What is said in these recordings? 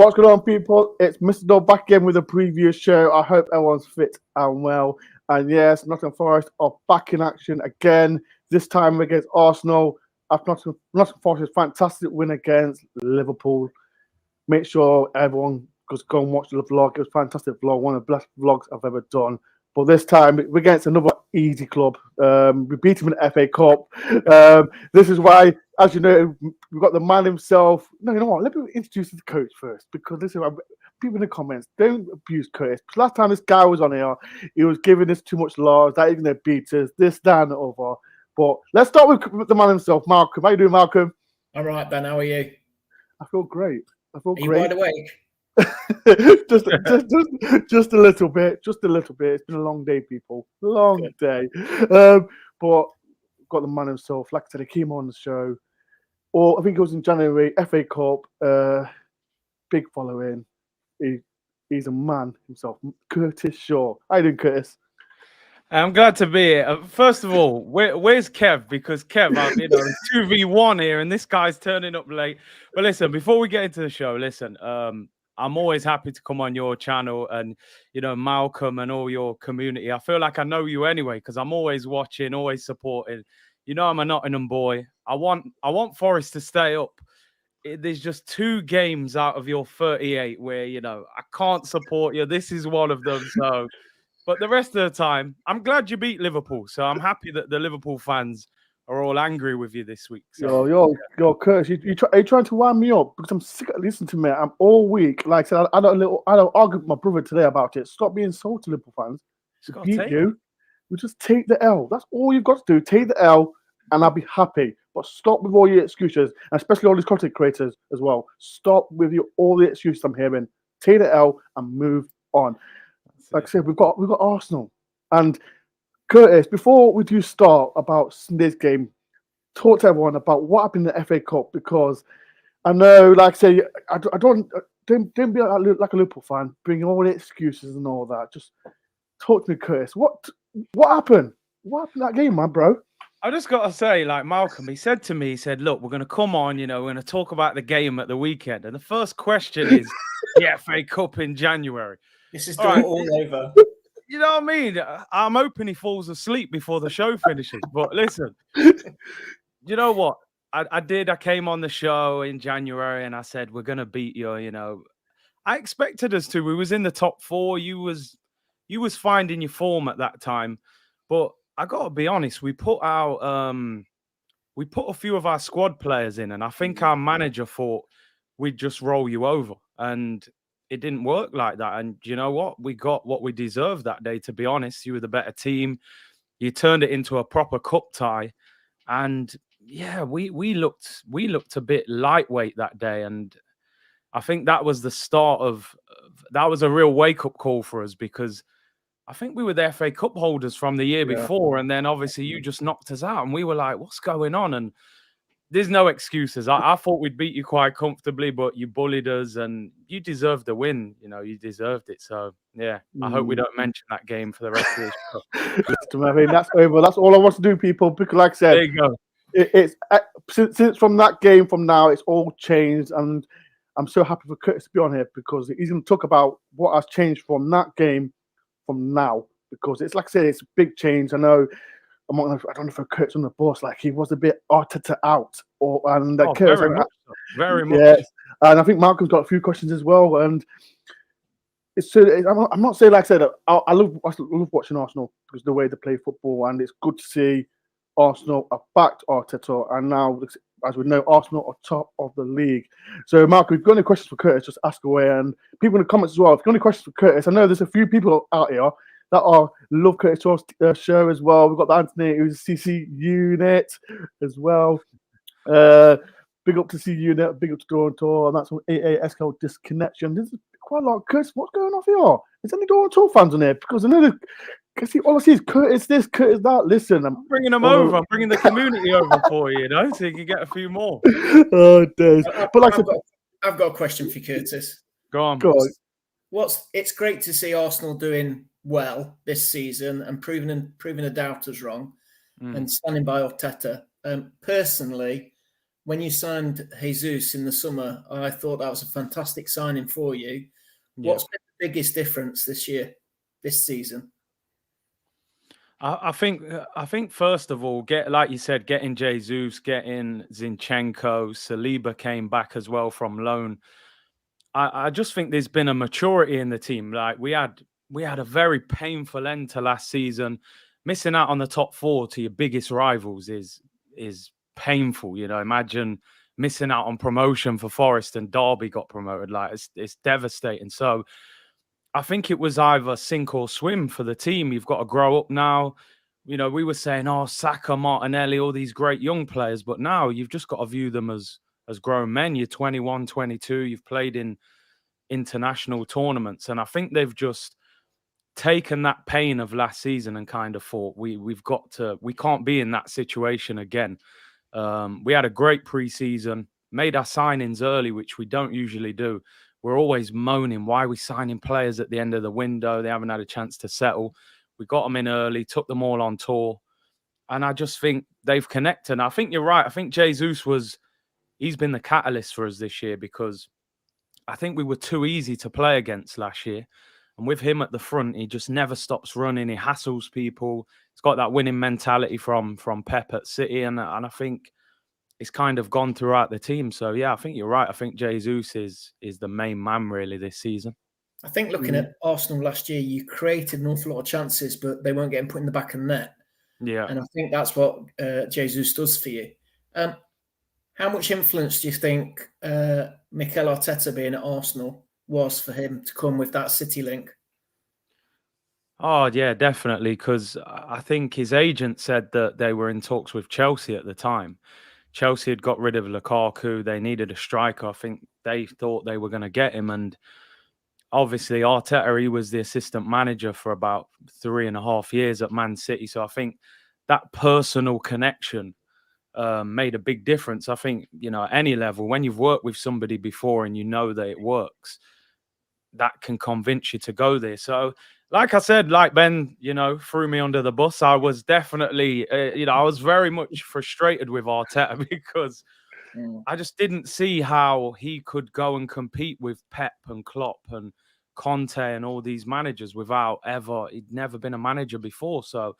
What's going on, people? It's Mr. Dog back again with a previous show. I hope everyone's fit and well. And yes, Nottingham Forest are back in action again, this time against Arsenal. After Nottingham Forest's fantastic win against Liverpool. Make sure everyone goes go and watch the vlog. It was a fantastic vlog, one of the best vlogs I've ever done. But this time, we're against another easy club. We beat him in the FA Cup. This is why, as you know, we've got the man himself. No, you know what? Let me introduce the coach first, because this is people in the comments don't abuse Curtis. Because last time this guy was on here, he was giving us too much laws, that he's going to beat us, this, that, and the other. But let's start with the man himself, Malcolm. How you doing, Malcolm? All right, Ben. How are you? I feel great. Are you wide awake? just a little bit. Just a little bit. It's been a long day, people. Long day. But got the man himself. Like I said, he came on the show. Or I think it was in January, FA Cup. Big following. He's a man himself. Curtis Shaw. How you doing, Curtis? I'm glad to be here. First of all, where's Kev? Because Kev, it's 2v1 here, and this guy's turning up late. But listen, before we get into the show, I'm always happy to come on your channel and, Malcolm and all your community. I feel like I know you anyway because I'm always watching, always supporting. I'm a Nottingham boy. I want Forest to stay up. There's just 2 games out of your 38 where, I can't support you. This is one of them. So, but the rest of the time, I'm glad you beat Liverpool. So I'm happy that the Liverpool fans are all angry with you this week. So, yo, Curtis, are you trying to wind me up? Because I'm sick of listening to me. I'm all week. Like I said, I had an argument with my brother today about it. Stop being salty, Liverpool fans. To beat you, we just take the L. That's all you've got to do. Take the L, and I'll be happy. But stop with all your excuses, and especially all these content creators as well. Stop with all the excuses I'm hearing. Take the L and move on. Like I said, we've got Arsenal. And Curtis, before we do start about this game, talk to everyone about what happened in the FA Cup, because I know, like I say, I don't be like a Liverpool fan, bring all the excuses and all that. Just talk to me, Curtis. What happened? What happened in that game, man, bro? I just got to say, like Malcolm, he said, look, we're going to come on, we're going to talk about the game at the weekend. And the first question is the FA Cup in January. This is all over. You know what I mean? I'm hoping he falls asleep before the show finishes. But listen, you know what? I came on the show in January and I said, we're going to beat you, I expected us to. We was in the top 4. You was finding your form at that time. But I got to be honest, we put a few of our squad players in, and I think our manager thought we'd just roll you over. And it didn't work like that. And you know what? We got what we deserved that day, to be honest. You were the better team. You turned it into a proper cup tie. And yeah, we looked a bit lightweight that day. And I think that was the start that was a real wake-up call for us, because I think we were the FA Cup holders from the year before. And then obviously you just knocked us out. And we were like, what's going on? And there's no excuses. I thought we'd beat you quite comfortably, but you bullied us and you deserved the win. You deserved it. So, yeah, I hope we don't mention that game for the rest of the show. I mean, that's over. That's all I want to do, people. Because like I said, there you go. It's since from that game from now, it's all changed. And I'm so happy for Curtis to be on here, because he's going to talk about what has changed from that game from now. Because it's like I said, it's a big change. I know. I don't know if Kurt's on the bus. Like, he was a bit Arteta out, Kurt's very much. Yes, and I think Malcolm's got a few questions as well. And I'm not saying, like I said, I love watching Arsenal because of the way they play football, and it's good to see Arsenal are backed Arteta, and now, as we know, Arsenal are top of the league. So, Malcolm, if you've got any questions for Curtis, just ask away, and people in the comments as well. If you've got any questions for Curtis, I know there's a few people out here that love Curtis show as well. We've got Anthony, who's CC Unit as well. Big up to CC Unit, big up to DoreOnTour, and that's on AASL Disconnection. There's quite a lot of Curtis. What's going on here? Is any DoreOnTour fans on here? Because I know all I see is Curtis this, Curtis that. Listen, I'm bringing them over. I'm bringing the community over for you, so you can get a few more. Oh, days. But like I've got a question for Curtis. Go on. It's great to see Arsenal doing well this season and proving the doubters wrong and standing by Arteta. Personally, when you signed Jesus in the summer, I thought that was a fantastic signing for you. What's been the biggest difference this season? I think first of all, like you said, getting Jesus, getting Zinchenko, Saliba came back as well from loan. I just think there's been a maturity in the team. Like we had a very painful end to last season. Missing out on the top four to your biggest rivals is painful. Imagine missing out on promotion for Forest and Derby got promoted. Like it's devastating. So I think it was either sink or swim for the team. You've got to grow up now. We were saying, Saka, Martinelli, all these great young players, but now you've just got to view them as grown men. You're 21, 22. You've played in international tournaments, and I think they've just taken that pain of last season and kind of thought we can't be in that situation again. We had a great preseason, made our signings early, which we don't usually do. We're always moaning, why are we signing players at the end of the window? They haven't had a chance to settle. We got them in early, took them all on tour. And I just think they've connected. And I think you're right. I think Jesus he's been the catalyst for us this year, because I think we were too easy to play against last year. And with him at the front, he just never stops running. He hassles people. He's got that winning mentality from Pep at City. And I think it's kind of gone throughout the team. So, yeah, I think you're right. I think Jesus is the main man really this season. I think looking at Arsenal last year, you created an awful lot of chances, but they weren't getting put in the back of the net. Yeah. And I think that's what Jesus does for you. How much influence do you think Mikel Arteta being at Arsenal was for him to come with that City link? Oh, yeah, definitely. Because I think his agent said that they were in talks with Chelsea at the time. Chelsea had got rid of Lukaku. They needed a striker. I think they thought they were going to get him. And obviously, Arteta, he was the assistant manager for about 3.5 years at Man City. So I think that personal connection made a big difference. I think, at any level, when you've worked with somebody before and you know that it works, that can convince you to go there. So, like I said, like Ben, threw me under the bus. I was definitely, I was very much frustrated with Arteta because I just didn't see how he could go and compete with Pep and Klopp and Conte and all these managers he'd never been a manager before. So,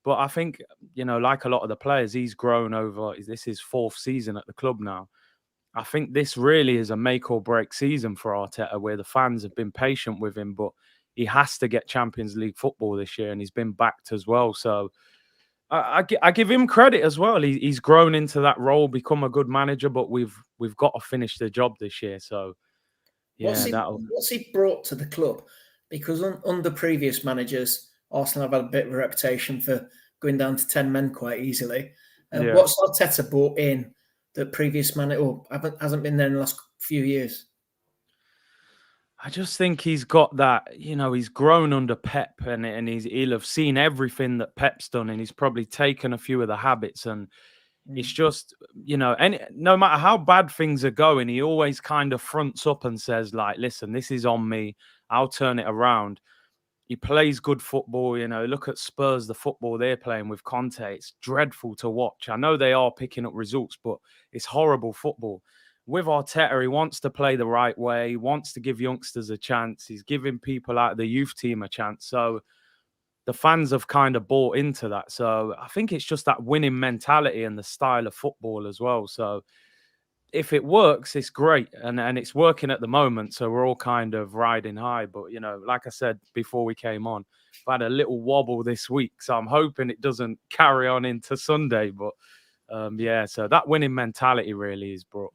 but I think, like a lot of the players, he's grown over, this is his 4th season at the club now. I think this really is a make or break season for Arteta, where the fans have been patient with him, but he has to get Champions League football this year, and he's been backed as well. So I give him credit as well. He's grown into that role, become a good manager, but we've got to finish the job this year. So yeah, what's he brought to the club? Because under previous managers, Arsenal have had a bit of a reputation for going down to 10 men quite easily. What's Arteta brought in that previous manager hasn't been there in the last few years? I just think he's got that, he's grown under Pep and he'll have seen everything that Pep's done, and he's probably taken a few of the habits. And it's just, and no matter how bad things are going, he always kind of fronts up and says, like, listen, this is on me. I'll turn it around. He plays good football. Look at Spurs, the football they're playing with Conte. It's dreadful to watch. I know they are picking up results, but it's horrible football. With Arteta, he wants to play the right way. He wants to give youngsters a chance. He's giving people out of the youth team a chance. So the fans have kind of bought into that. So I think it's just that winning mentality and the style of football as well. So if it works, it's great. And it's working at the moment. So we're all kind of riding high. But, like I said before we came on, I've had a little wobble this week. So I'm hoping it doesn't carry on into Sunday. But yeah, so that winning mentality really is brought.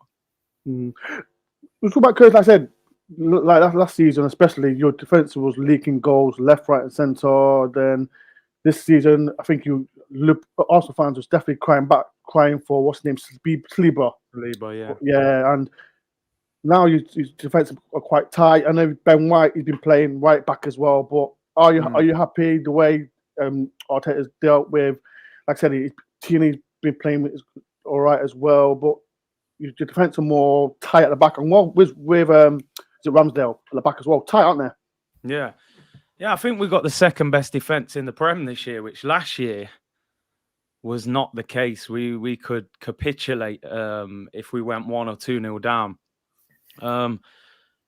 Let's talk about Curtis. Like I said, like last season, especially your defense was leaking goals left, right, and centre. Then this season, I think Arsenal fans was definitely crying for what's his name, Saliba, yeah. And now your defense are quite tight. I know Ben White, he's been playing right back as well. But are you happy the way Arteta's dealt with? Like I said, Tierney's been playing all right as well, but your defense are more tight at the back, and with is it Ramsdale at the back as well, tight, aren't they? Yeah. I think we've got the second best defense in the Prem this year, which last year was not the case. We could capitulate if we went 1 or 2-0 down.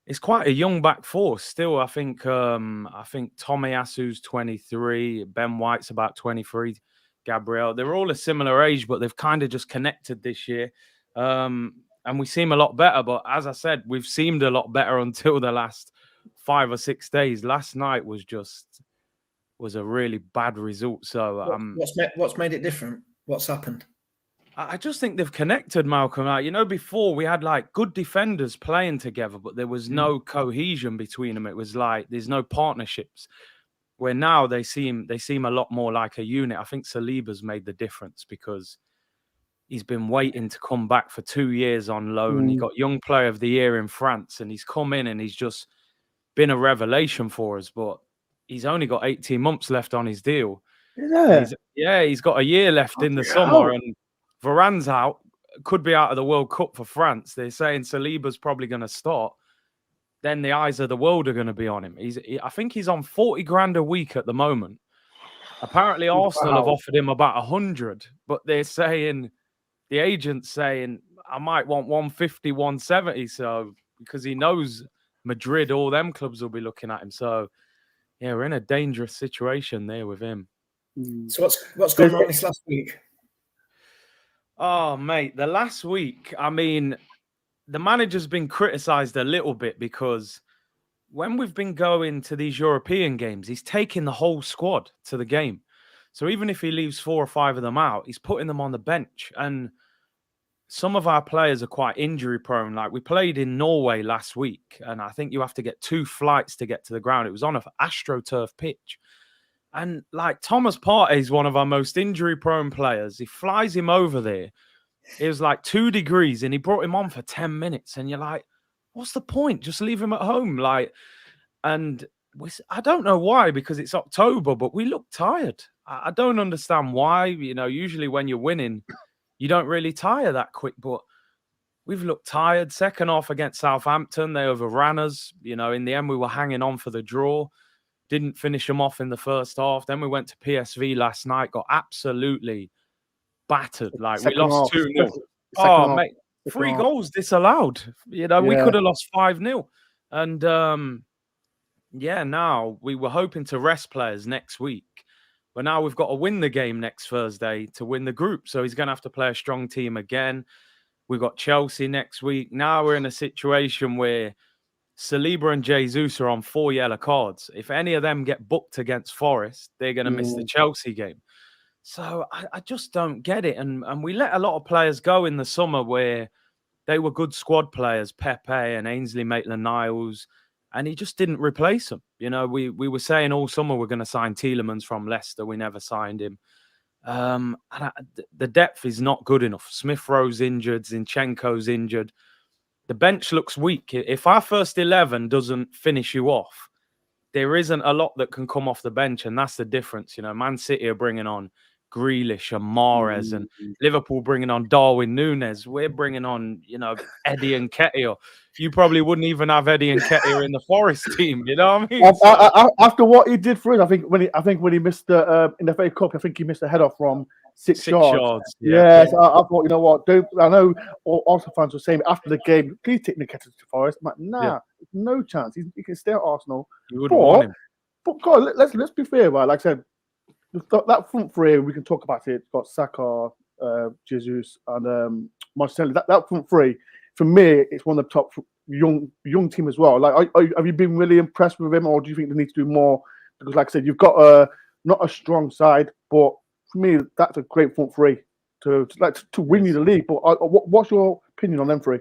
It's quite a young back four still. I think Tomiyasu's 23, Ben White's about 23, Gabriel. They're all a similar age, but they've kind of just connected this year. And we seem a lot better. But as I said, we've seemed a lot better until the last 5 or 6 days. Last night was a really bad result. So what's made it different? What's happened? I just think they've connected, Malcolm. Like, before we had like good defenders playing together, but there was no cohesion between them. It was like there's no partnerships. Where now they seem a lot more like a unit. I think Saliba's made the difference because he's been waiting to come back for 2 years on loan. He got Young Player of the Year in France, and he's come in and he's just been a revelation for us. But he's only got 18 months left on his deal. He's got a year left in the summer, and Varane's out, could be out of the World Cup for France. They're saying Saliba's probably going to start. Then the eyes of the world are going to be on him. I think he's on 40 grand a week at the moment. Apparently, Arsenal have offered him about 100, but they're saying, the agent's saying, I might want 150, 170. So, because he knows Madrid, all them clubs will be looking at him. So, yeah, we're in a dangerous situation there with him. So what's gone wrong this last week? Oh, mate, the last week, I mean, the manager's been criticised a little bit because when we've been going to these European games, he's taking the whole squad to the game. So even if he leaves 4 or 5 of them out, he's putting them on the bench. And some of our players are quite injury prone. Like we played in Norway last week, and I think you have to get 2 flights to get to the ground. It was on an AstroTurf pitch. And like Thomas Partey is one of our most injury prone players. He flies him over there. It was like 2 degrees and he brought him on for 10 minutes. And you're like, what's the point? Just leave him at home. And I don't know why, because it's October, but we look tired. I don't understand why. Usually when you're winning, you don't really tire that quick, but we've looked tired. Second half against Southampton, they overran us. In the end, we were hanging on for the draw. Didn't finish them off in the first half. Then we went to PSV last night, got absolutely battered. Like we lost 2-0. Oh, mate, 3 goals disallowed. We could have lost 5-0. And now we were hoping to rest players next week. But now we've got to win the game next Thursday to win the group. So he's going to have to play a strong team again. We've got Chelsea next week. Now we're in a situation where Saliba and Jesus are on 4 yellow cards. If any of them get booked against Forest, they're going to miss the Chelsea game. So I just don't get it. And we let a lot of players go in the summer where they were good squad players, Pepe and Ainsley Maitland-Niles, and he just didn't replace them. We were saying all summer we're going to sign Tielemans from Leicester. We never signed him. The depth is not good enough. Smith-Rowe's injured. Zinchenko's injured. The bench looks weak. If our first 11 doesn't finish you off, there isn't a lot that can come off the bench, and that's the difference. Man City are bringing on Grealish and Mahrez, and Liverpool bringing on Darwin Núñez. We're bringing on, Eddie Nketiah. You probably wouldn't even have Eddie Nketiah in the Forest team. You know what I mean? After what he did for us, I think when he missed the in the FA Cup, I think he missed a header from 6 yards. Yeah, so I thought, you know what? I know all Arsenal fans were saying after the game, please take Nketiah to Forest. I'm like, nah, no chance. He can stay at Arsenal. You wouldn't want him. But God, let's be fair, right? Like I said, that front three, we can talk about it. It's got Saka, Jesus, and Martinelli. That front three, for me, it's one of the top young team as well. Like, have you been really impressed with him, or do you think they need to do more? Because, like I said, you've got not a strong side, but for me, that's a great front three to win you the league. But what's your opinion on them three?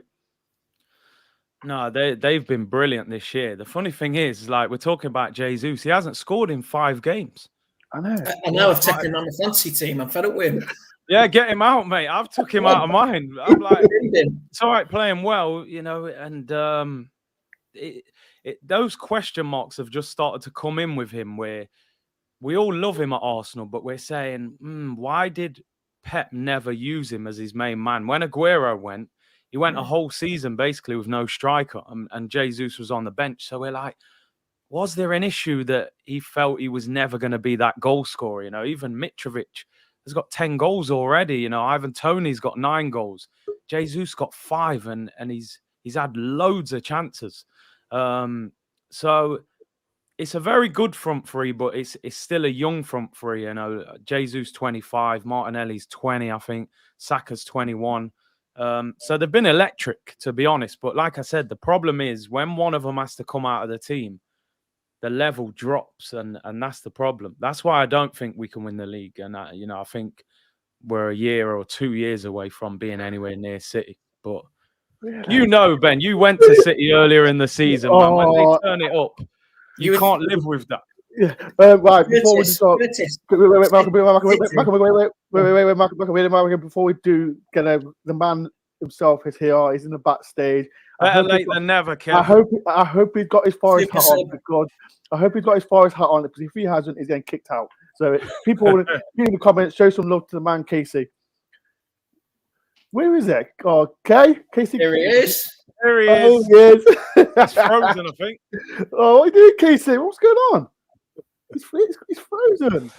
No, they've been brilliant this year. The funny thing is, like we're talking about Jesus, he hasn't scored in 5 games. I know. And now I've taken him on the fancy team. I'm fed up with him. Yeah, get him out, mate. I've took him out of mine. I'm like, it's all right playing well, and those question marks have just started to come in with him where we all love him at Arsenal, but we're saying, why did Pep never use him as his main man? When Aguero went, he went a whole season basically with no striker, and Jesus was on the bench. So we're like, was there an issue that he felt he was never going to be that goal scorer? Even Mitrovic has got 10 goals already. You know, Ivan Toney's got 9 goals. Jesus got 5, and he's had loads of chances. So it's a very good front three, but it's still a young front three. You know, Jesus 25, Martinelli's 20, I think. Saka's 21. So they've been electric, to be honest. But like I said, the problem is when one of them has to come out of the team, the level drops, and that's the problem. That's why I don't think we can win the league. And you know, I think we're a year or 2 years away from being anywhere near City. But you know, Ben, you went to City earlier in the season, man. When they turn it up, you can't live with that. Yeah. Right. Before we start, wait, Malcolm. Before we do get the man himself is here. He's in the backstage. Better late than never, Kev. I hope he's got his Forest hat on, because I hope he's got his Forest hat on, because if he hasn't, he's getting kicked out. So people in the comments, show some love to the man, Casey. Where is it? Oh, Casey. There he is. There he is. Oh, yes. It's frozen, I think. Oh, what are you doing, Casey? What's going on? He's frozen.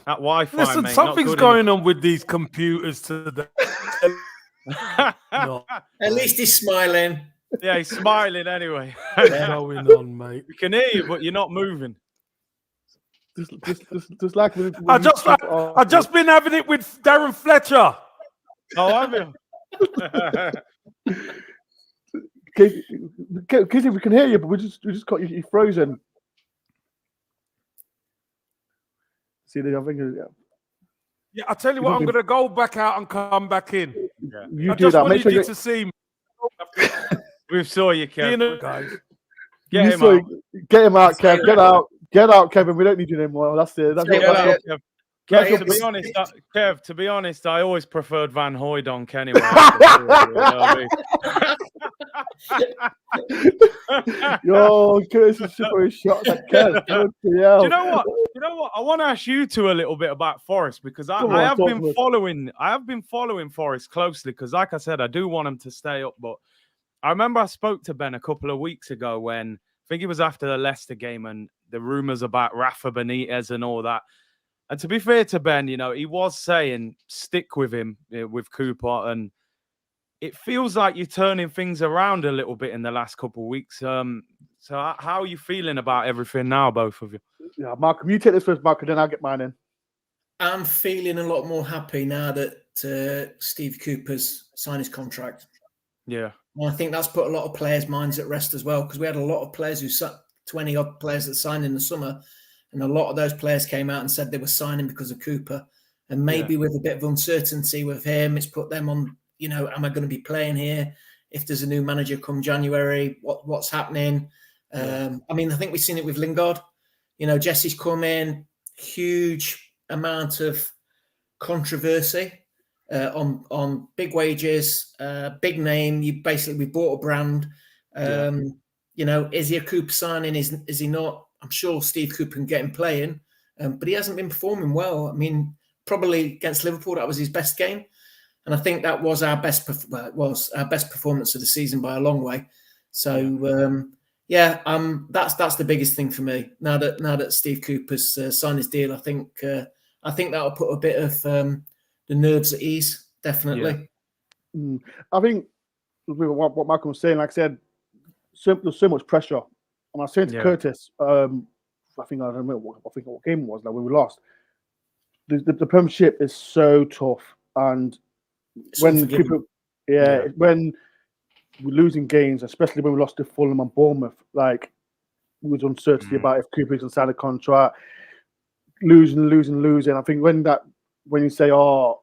That Wi-Fi, Listen, mate, something's going on with these computers today. No. At least he's smiling. Yeah, he's smiling anyway. What's going on, mate? We can hear you, but you're not moving. Just like I just been having it with Darren Fletcher. Oh, have you? Casey, we can hear you, but we just got you frozen. See, I think Yeah, I tell you what, I'm going to go back out and come back in. Yeah. You I do just that. wanted Make sure you to see me. We saw you, Kev. Guys. Get him out. Get him out, Kev. Get out, Kevin. We don't need you anymore. That's it. That's Kev. it. Kev, to be honest, I always preferred Van Hooijdonk anyway. Yo, Curtis is super shot at Kev. Do you know what? I want to ask you two a little bit about Forest, because I have been following Forest closely, because like I said, I do want them to stay up. But I remember I spoke to Ben a couple of weeks ago when I think it was after the Leicester game, and the rumors about Rafa Benitez and all that. And to be fair to Ben, you know, he was saying stick with him, with Cooper, and it feels like you're turning things around a little bit in the last couple of weeks. So how are you feeling about everything now, both of you? Yeah, Malcolm, you take this first, Malcolm, then I'll get mine in. I'm feeling a lot more happy now that Steve Cooper's signed his contract. Yeah. And I think that's put a lot of players' minds at rest as well, because we had a lot of players 20-odd players that signed in the summer. And a lot of those players came out and said they were signing because of Cooper. And maybe with a bit of uncertainty with him, it's put them on, you know, am I going to be playing here? If there's a new manager come January, what's happening? I mean, I think we've seen it with Lingard. You know, Jesse's come in, huge amount of controversy on big wages, big name. We bought a brand. You know, is he a Cooper signing? Is he not? I'm sure Steve Cooper can get him playing, but he hasn't been performing well. I mean, probably against Liverpool, that was his best game, and I think that was our best. It was our best performance of the season by a long way. So that's the biggest thing for me. Now that Steve Cooper's signed his deal, I think that'll put a bit of the nerves at ease. Definitely. Yeah. I think what Malcolm was saying, like I said, there's so much pressure. And I was saying to Curtis, I think I don't remember what game it was now when we lost. The Premiership is so tough, and when we're losing games, especially when we lost to Fulham and Bournemouth, like there was uncertainty about if Cooper's going to sign a contract, losing. I think when you say, "Oh,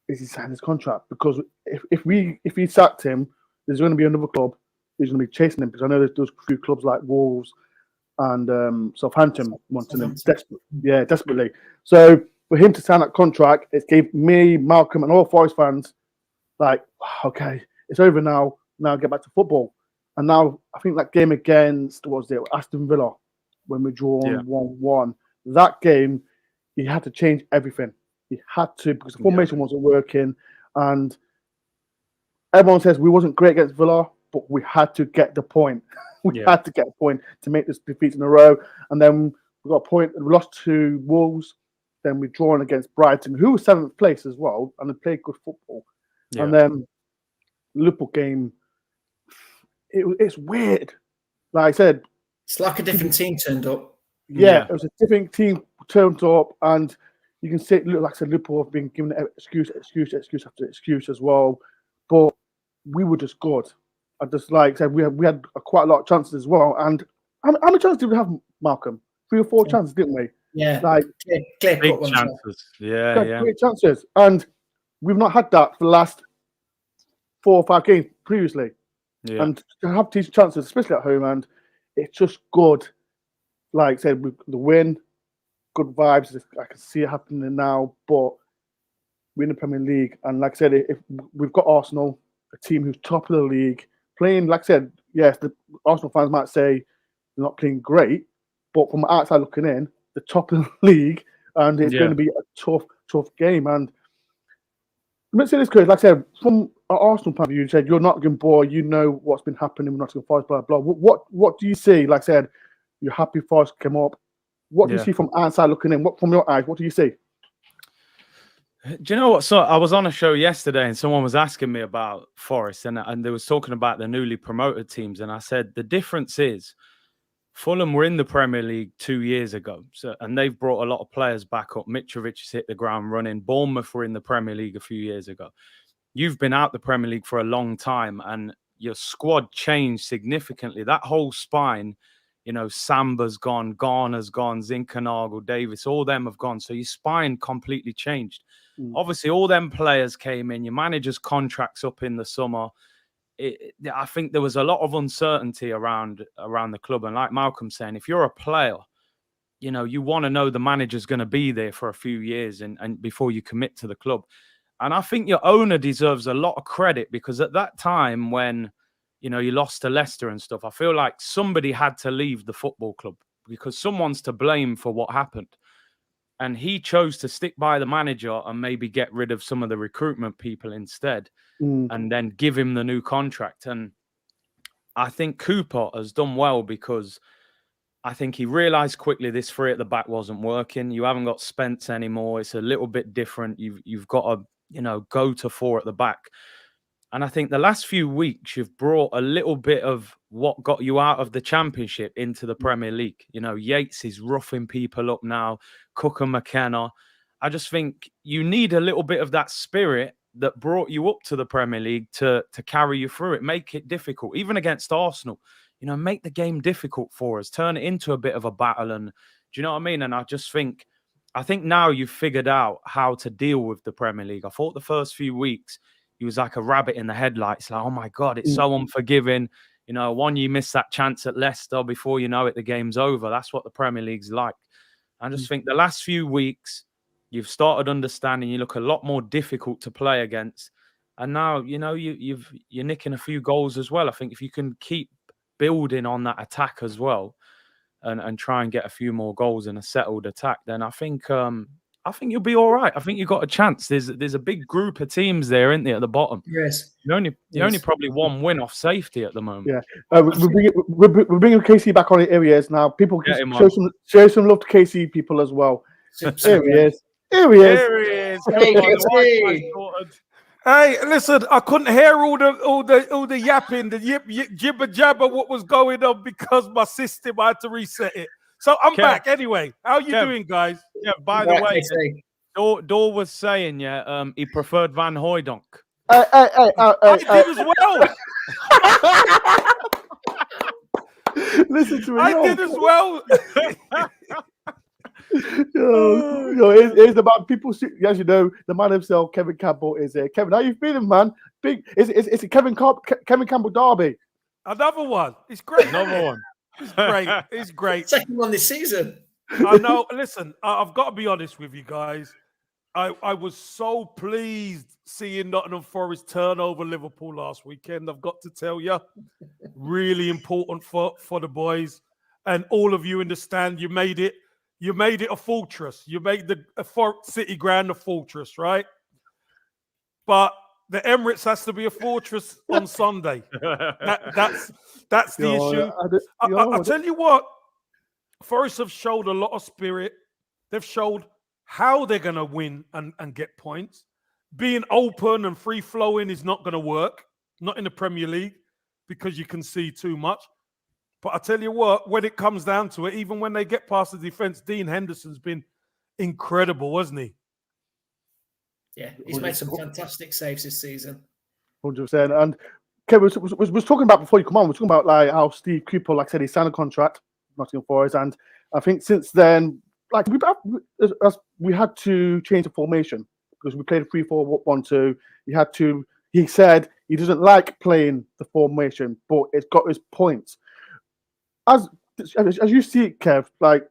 is he signing his contract?" Because if we sacked him, there's going to be another club who's going to be chasing him, because I know there's a few clubs like Wolves and Southampton wanting him desperately. So for him to sign that contract, it gave me, Malcolm, and all Forest fans like, okay, it's over now. Now get back to football. And now I think that game against Aston Villa, when we draw 1-1, that game he had to change everything. He had to, because the formation wasn't working, and everyone says we wasn't great against Villa, but we had to get the point. We had to get a point to make this defeat in a row. And then we got a point. We lost to Wolves. then we've drawn against Brighton, who was 7th place as well, and they played good football. Yeah. And then Liverpool game, it's weird. Like I said, it's like a different team turned up. Yeah, it was a different team turned up, and you can see, like I said, Liverpool have been given excuse after excuse as well. But we were just good. I just like I said, we had quite a lot of chances as well. And how many chances did we have, Malcolm? 3 or 4 chances, didn't we? Yeah, like clear big cut chances. Yeah. Great chances, and we've not had that for the last 4 or 5 games previously. Yeah. And to have these chances, especially at home, and it's just good. Like I said, with the win, good vibes. I can see it happening now, but we're in the Premier League, and like I said, if we've got Arsenal, a team who's top of the league, playing. Like I said, yes, the Arsenal fans might say they're not playing great, but from outside looking in, the top of the league, and it's going to be a tough game. And let me say this, Chris. Like I said, from an Arsenal point of view, you said you're not going boy. You know what's been happening with Nottingham Forest, blah blah. What do you see? Like I said, you're happy Forest came up. What do you see from outside looking in? What from your eyes? What do you see? Do you know what? So I was on a show yesterday, and someone was asking me about Forest, and they was talking about the newly promoted teams, and I said the difference is Fulham were in the Premier League 2 years ago, and they've brought a lot of players back up. Mitrovic has hit the ground running. Bournemouth were in the Premier League a few years ago. You've been out the Premier League for a long time, and your squad changed significantly. That whole spine. You know, Samba's gone, Garner's gone, Zinkernagel, Davis, all them have gone. So your spine completely changed. Obviously, all them players came in. Your manager's contract's up in the summer. I think there was a lot of uncertainty around the club. And like Malcolm's saying, if you're a player, you know, you want to know the manager's going to be there for a few years and before you commit to the club. And I think your owner deserves a lot of credit because at that time when you know, you lost to Leicester and stuff, I feel like somebody had to leave the football club because someone's to blame for what happened. And he chose to stick by the manager and maybe get rid of some of the recruitment people instead and then give him the new contract. And I think Cooper has done well because I think he realised quickly this 3 at the back wasn't working. You haven't got Spence anymore. It's a little bit different. You've got to, you know, go to 4 at the back. And I think the last few weeks, you've brought a little bit of what got you out of the Championship into the Premier League. You know, Yates is roughing people up now, Cook and McKenna. I just think you need a little bit of that spirit that brought you up to the Premier League to carry you through it, make it difficult, even against Arsenal. You know, make the game difficult for us, turn it into a bit of a battle. And do you know what I mean? And I think now you've figured out how to deal with the Premier League. I thought the first few weeks, he was like a rabbit in the headlights. Like, oh my God, it's so unforgiving. You know, you miss that chance at Leicester, before you know it, the game's over. That's what the Premier League's like. I just think the last few weeks, you've started understanding you look a lot more difficult to play against. And now, you know, you're nicking a few goals as well. I think if you can keep building on that attack as well and try and get a few more goals in a settled attack, then I think you'll be all right. I think you've got a chance. There's a big group of teams there, isn't there, at the bottom? Yes. You're only probably one win off safety at the moment. Yeah. We're bringing KC back on it. Here he is now. People can show some love to KC people as well. Here he is. Here he is. Hey, listen, I couldn't hear all the yapping, the jibber jabber, what was going on because my system, I had to reset it. So I'm back anyway. How you doing, guys? Yeah, by the way, Dor was saying, he preferred Van Hooijdonk. I did as well. Listen to me. I did as well. It's about people. As you know, the man himself, Kevin Campbell, is here. Kevin, how you feeling, man? It's a Kevin Campbell derby. Another one. It's great. Another one. It's great. It's great. Second one this season. I know. Listen, I've got to be honest with you guys. I was so pleased seeing Nottingham Forest turn over Liverpool last weekend. I've got to tell you, really important for the boys, and all of you in the stand. You made it a fortress. You made the City Ground a fortress, right? But the Emirates has to be a fortress on Sunday. That's the issue. I tell you what, Forest have showed a lot of spirit. They've showed how they're going to win and get points. Being open and free-flowing is not going to work, not in the Premier League, because you can see too much. But I tell you what, when it comes down to it, even when they get past the defence, Dean Henderson's been incredible, wasn't he? Yeah, he's made some fantastic saves this season. 100%. And Kevin was talking about before you come on, we're talking about like how Steve Cooper, like I said, he signed a contract, Nottingham Forest, and I think since then, like we had to change the formation because we played 3-4-1-2. He said he doesn't like playing the formation, but it's got his points. As you see it, Kev, like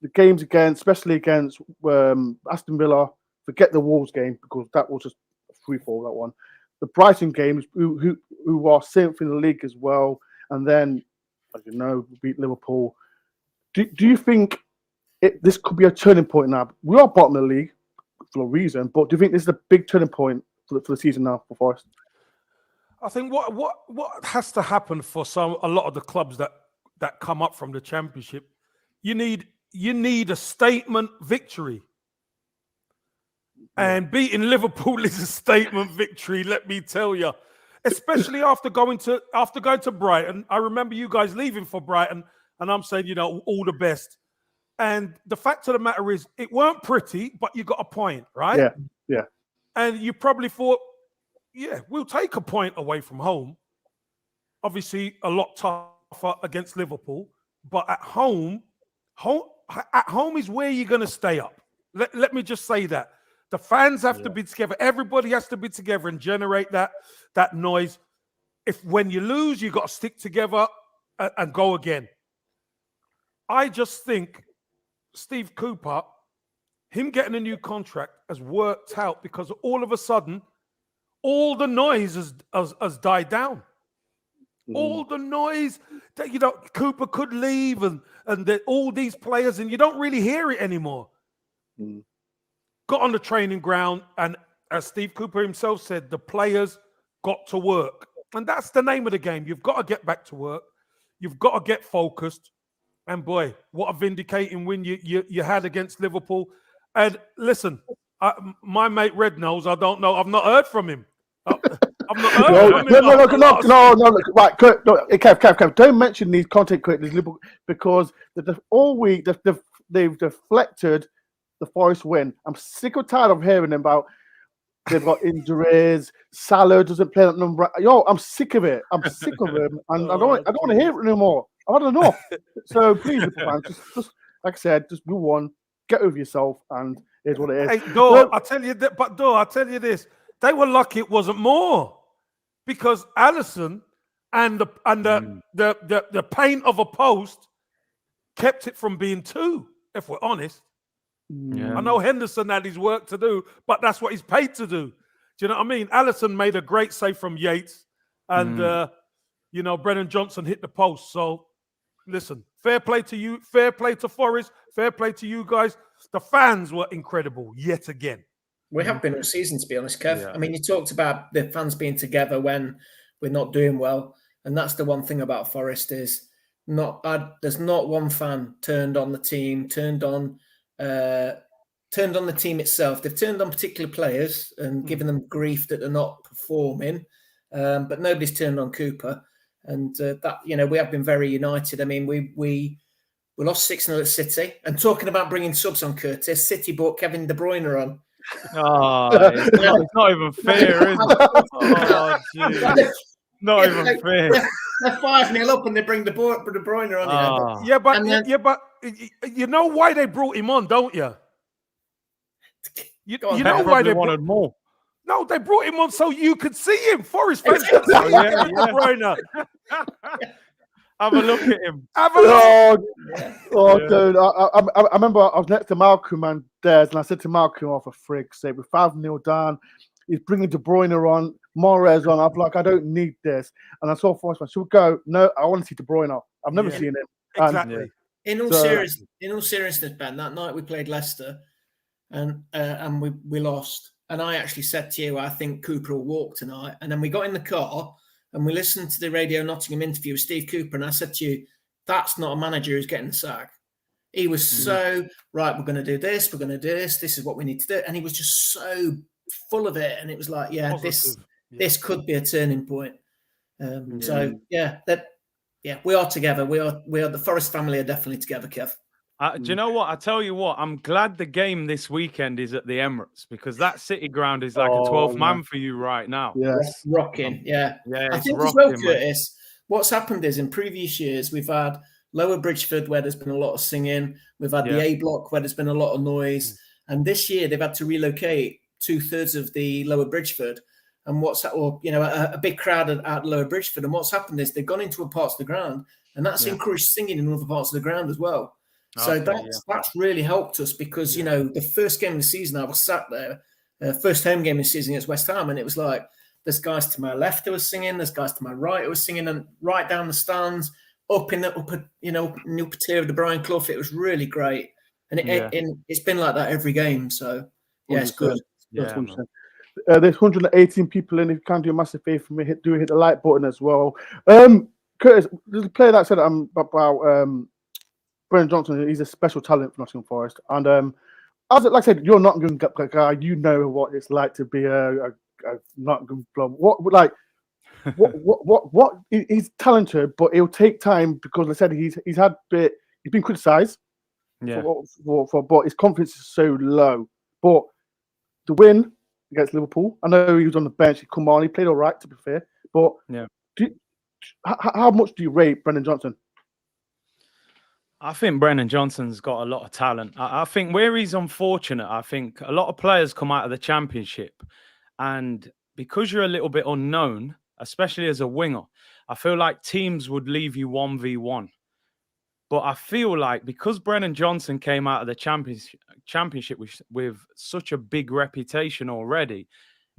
the games against, especially against Aston Villa, forget the Wolves game because that was just 3-4, that one. The Brighton games, who are 7th in the league as well, and then, as you know, we beat Liverpool. Do you think this could be a turning point now? We are bottom of the league for a reason, but do you think this is a big turning point for the season now for Forest? I think what has to happen for a lot of the clubs that come up from the Championship, you need a statement victory. And beating Liverpool is a statement victory, let me tell you. Especially after going to Brighton. I remember you guys leaving for Brighton, and I'm saying, all the best. And the fact of the matter is, it weren't pretty, but you got a point, right? Yeah. And you probably thought, yeah, we'll take a point away from home. Obviously, a lot tougher against Liverpool, but at home is where you're going to stay up. Let me just say that. The fans have to be together. Everybody has to be together and generate that noise. When you lose, you got to stick together and go again. I just think Steve Cooper, him getting a new contract has worked out because all of a sudden, all the noise has died down. All the noise that, Cooper could leave and all these players, and you don't really hear it anymore. Got on the training ground, and as Steve Cooper himself said, the players got to work. And that's the name of the game. You've got to get back to work. You've got to get focused. And boy, what a vindicating win you had against Liverpool. And listen, my mate Red knows, I don't know. I've not heard from him. I've not heard from him. No. Right, Kev, don't mention these content creators because all week they've deflected the Forest win. I'm sick or tired of hearing about they've got injuries. Salah doesn't play that number. I'm sick of it. I'm sick of him, and I don't want to hear it anymore. I've had enough. So please, fans, just like I said, just move on, get over yourself, and here's what it is. Hey, Dore, I tell you that, but Dore, I tell you this: they were lucky it wasn't more, because Alisson and the paint of a post kept it from being 2. If we're honest. Yeah. I know Henderson had his work to do, but that's what he's paid to do. Do you know what I mean? Alisson made a great save from Yates, and Brennan Johnson hit the post. So, listen, fair play to you, fair play to Forest, fair play to you guys. The fans were incredible yet again. We have been all season, to be honest, Kev. Yeah. I mean, you talked about the fans being together when we're not doing well, and that's the one thing about Forest is there's not one fan turned on the team, turned on the team itself. They've turned on particular players and given them grief that they're not performing, but nobody's turned on Cooper. And we have been very united. I mean, we lost 6-0 at City. And talking about bringing subs on, Curtis, City brought Kevin De Bruyne on. Oh, it's not even fair, is it? Oh, jeez. Not even fair. They're 5-0 up and they bring De Bruyne on. But you know why they brought him on, don't you? You know why they wanted more. No, they brought him on so you could see him. Forest fans could see him. De Bruyne. Have a look at him. Have a look. Dude. I remember I was next to Malcolm and Des, and I said to Malcolm, for frig's sake, we're 5-0 down. He's bringing De Bruyne on, Mahrez on. I'm like, I don't need this. And I saw Forest fans, should we go? No, I want to see De Bruyne. I've never seen him. Exactly. In all seriousness, Ben, that night we played Leicester and we lost. And I actually said to you, I think Cooper will walk tonight. And then we got in the car and we listened to the Radio Nottingham interview with Steve Cooper. And I said to you, that's not a manager who's getting the sack. He was so, right, we're going to do this, we're going to do this, this is what we need to do. And he was just so full of it. And it was like, this could be a turning point. So, we are together. We are the Forest family are definitely together, Kev. Do you know what? I tell you what, I'm glad the game this weekend is at the Emirates, because that City ground is like a 12th man for you right now. Yes. Rocking, Yeah, I think rocking, as well, Curtis, what's happened is in previous years, we've had Lower Bridgeford where there's been a lot of singing. We've had the A block where there's been a lot of noise. And this year they've had to relocate 2/3 of the Lower Bridgeford. And a big crowd at Lower Bridgeford. And what's happened is they've gone into parts of the ground, and that's encouraged singing in other parts of the ground as well. So that's really helped us, because, the first game of the season, I was sat there, first home game of the season against West Ham, and it was like, there's guys to my left who were singing, there's guys to my right who were singing, and right down the stands, up in the upper tier of the Brian Clough. It was really great. And it's been like that every game. So, it's good. Yeah, there's 118 people in. If you can do a massive favor for me, hit the like button as well. Curtis, there's a player that said about Brennan Johnson. He's a special talent for Nottingham Forest, and as like I said, you're not going to guy. You know what it's like to be a Nottingham club. What? He's talented, but it'll take time, because like I said, he's been criticised. But his confidence is so low. But the win against Liverpool, I know he was on the bench. He come on, he played all right, to be fair. But how much do you rate Brennan Johnson? I think Brennan Johnson's got a lot of talent. I think where he's unfortunate, I think a lot of players come out of the Championship, and because you're a little bit unknown, especially as a winger, I feel like teams would leave you 1v1. But I feel like because Brennan Johnson came out of the Championship with such a big reputation already,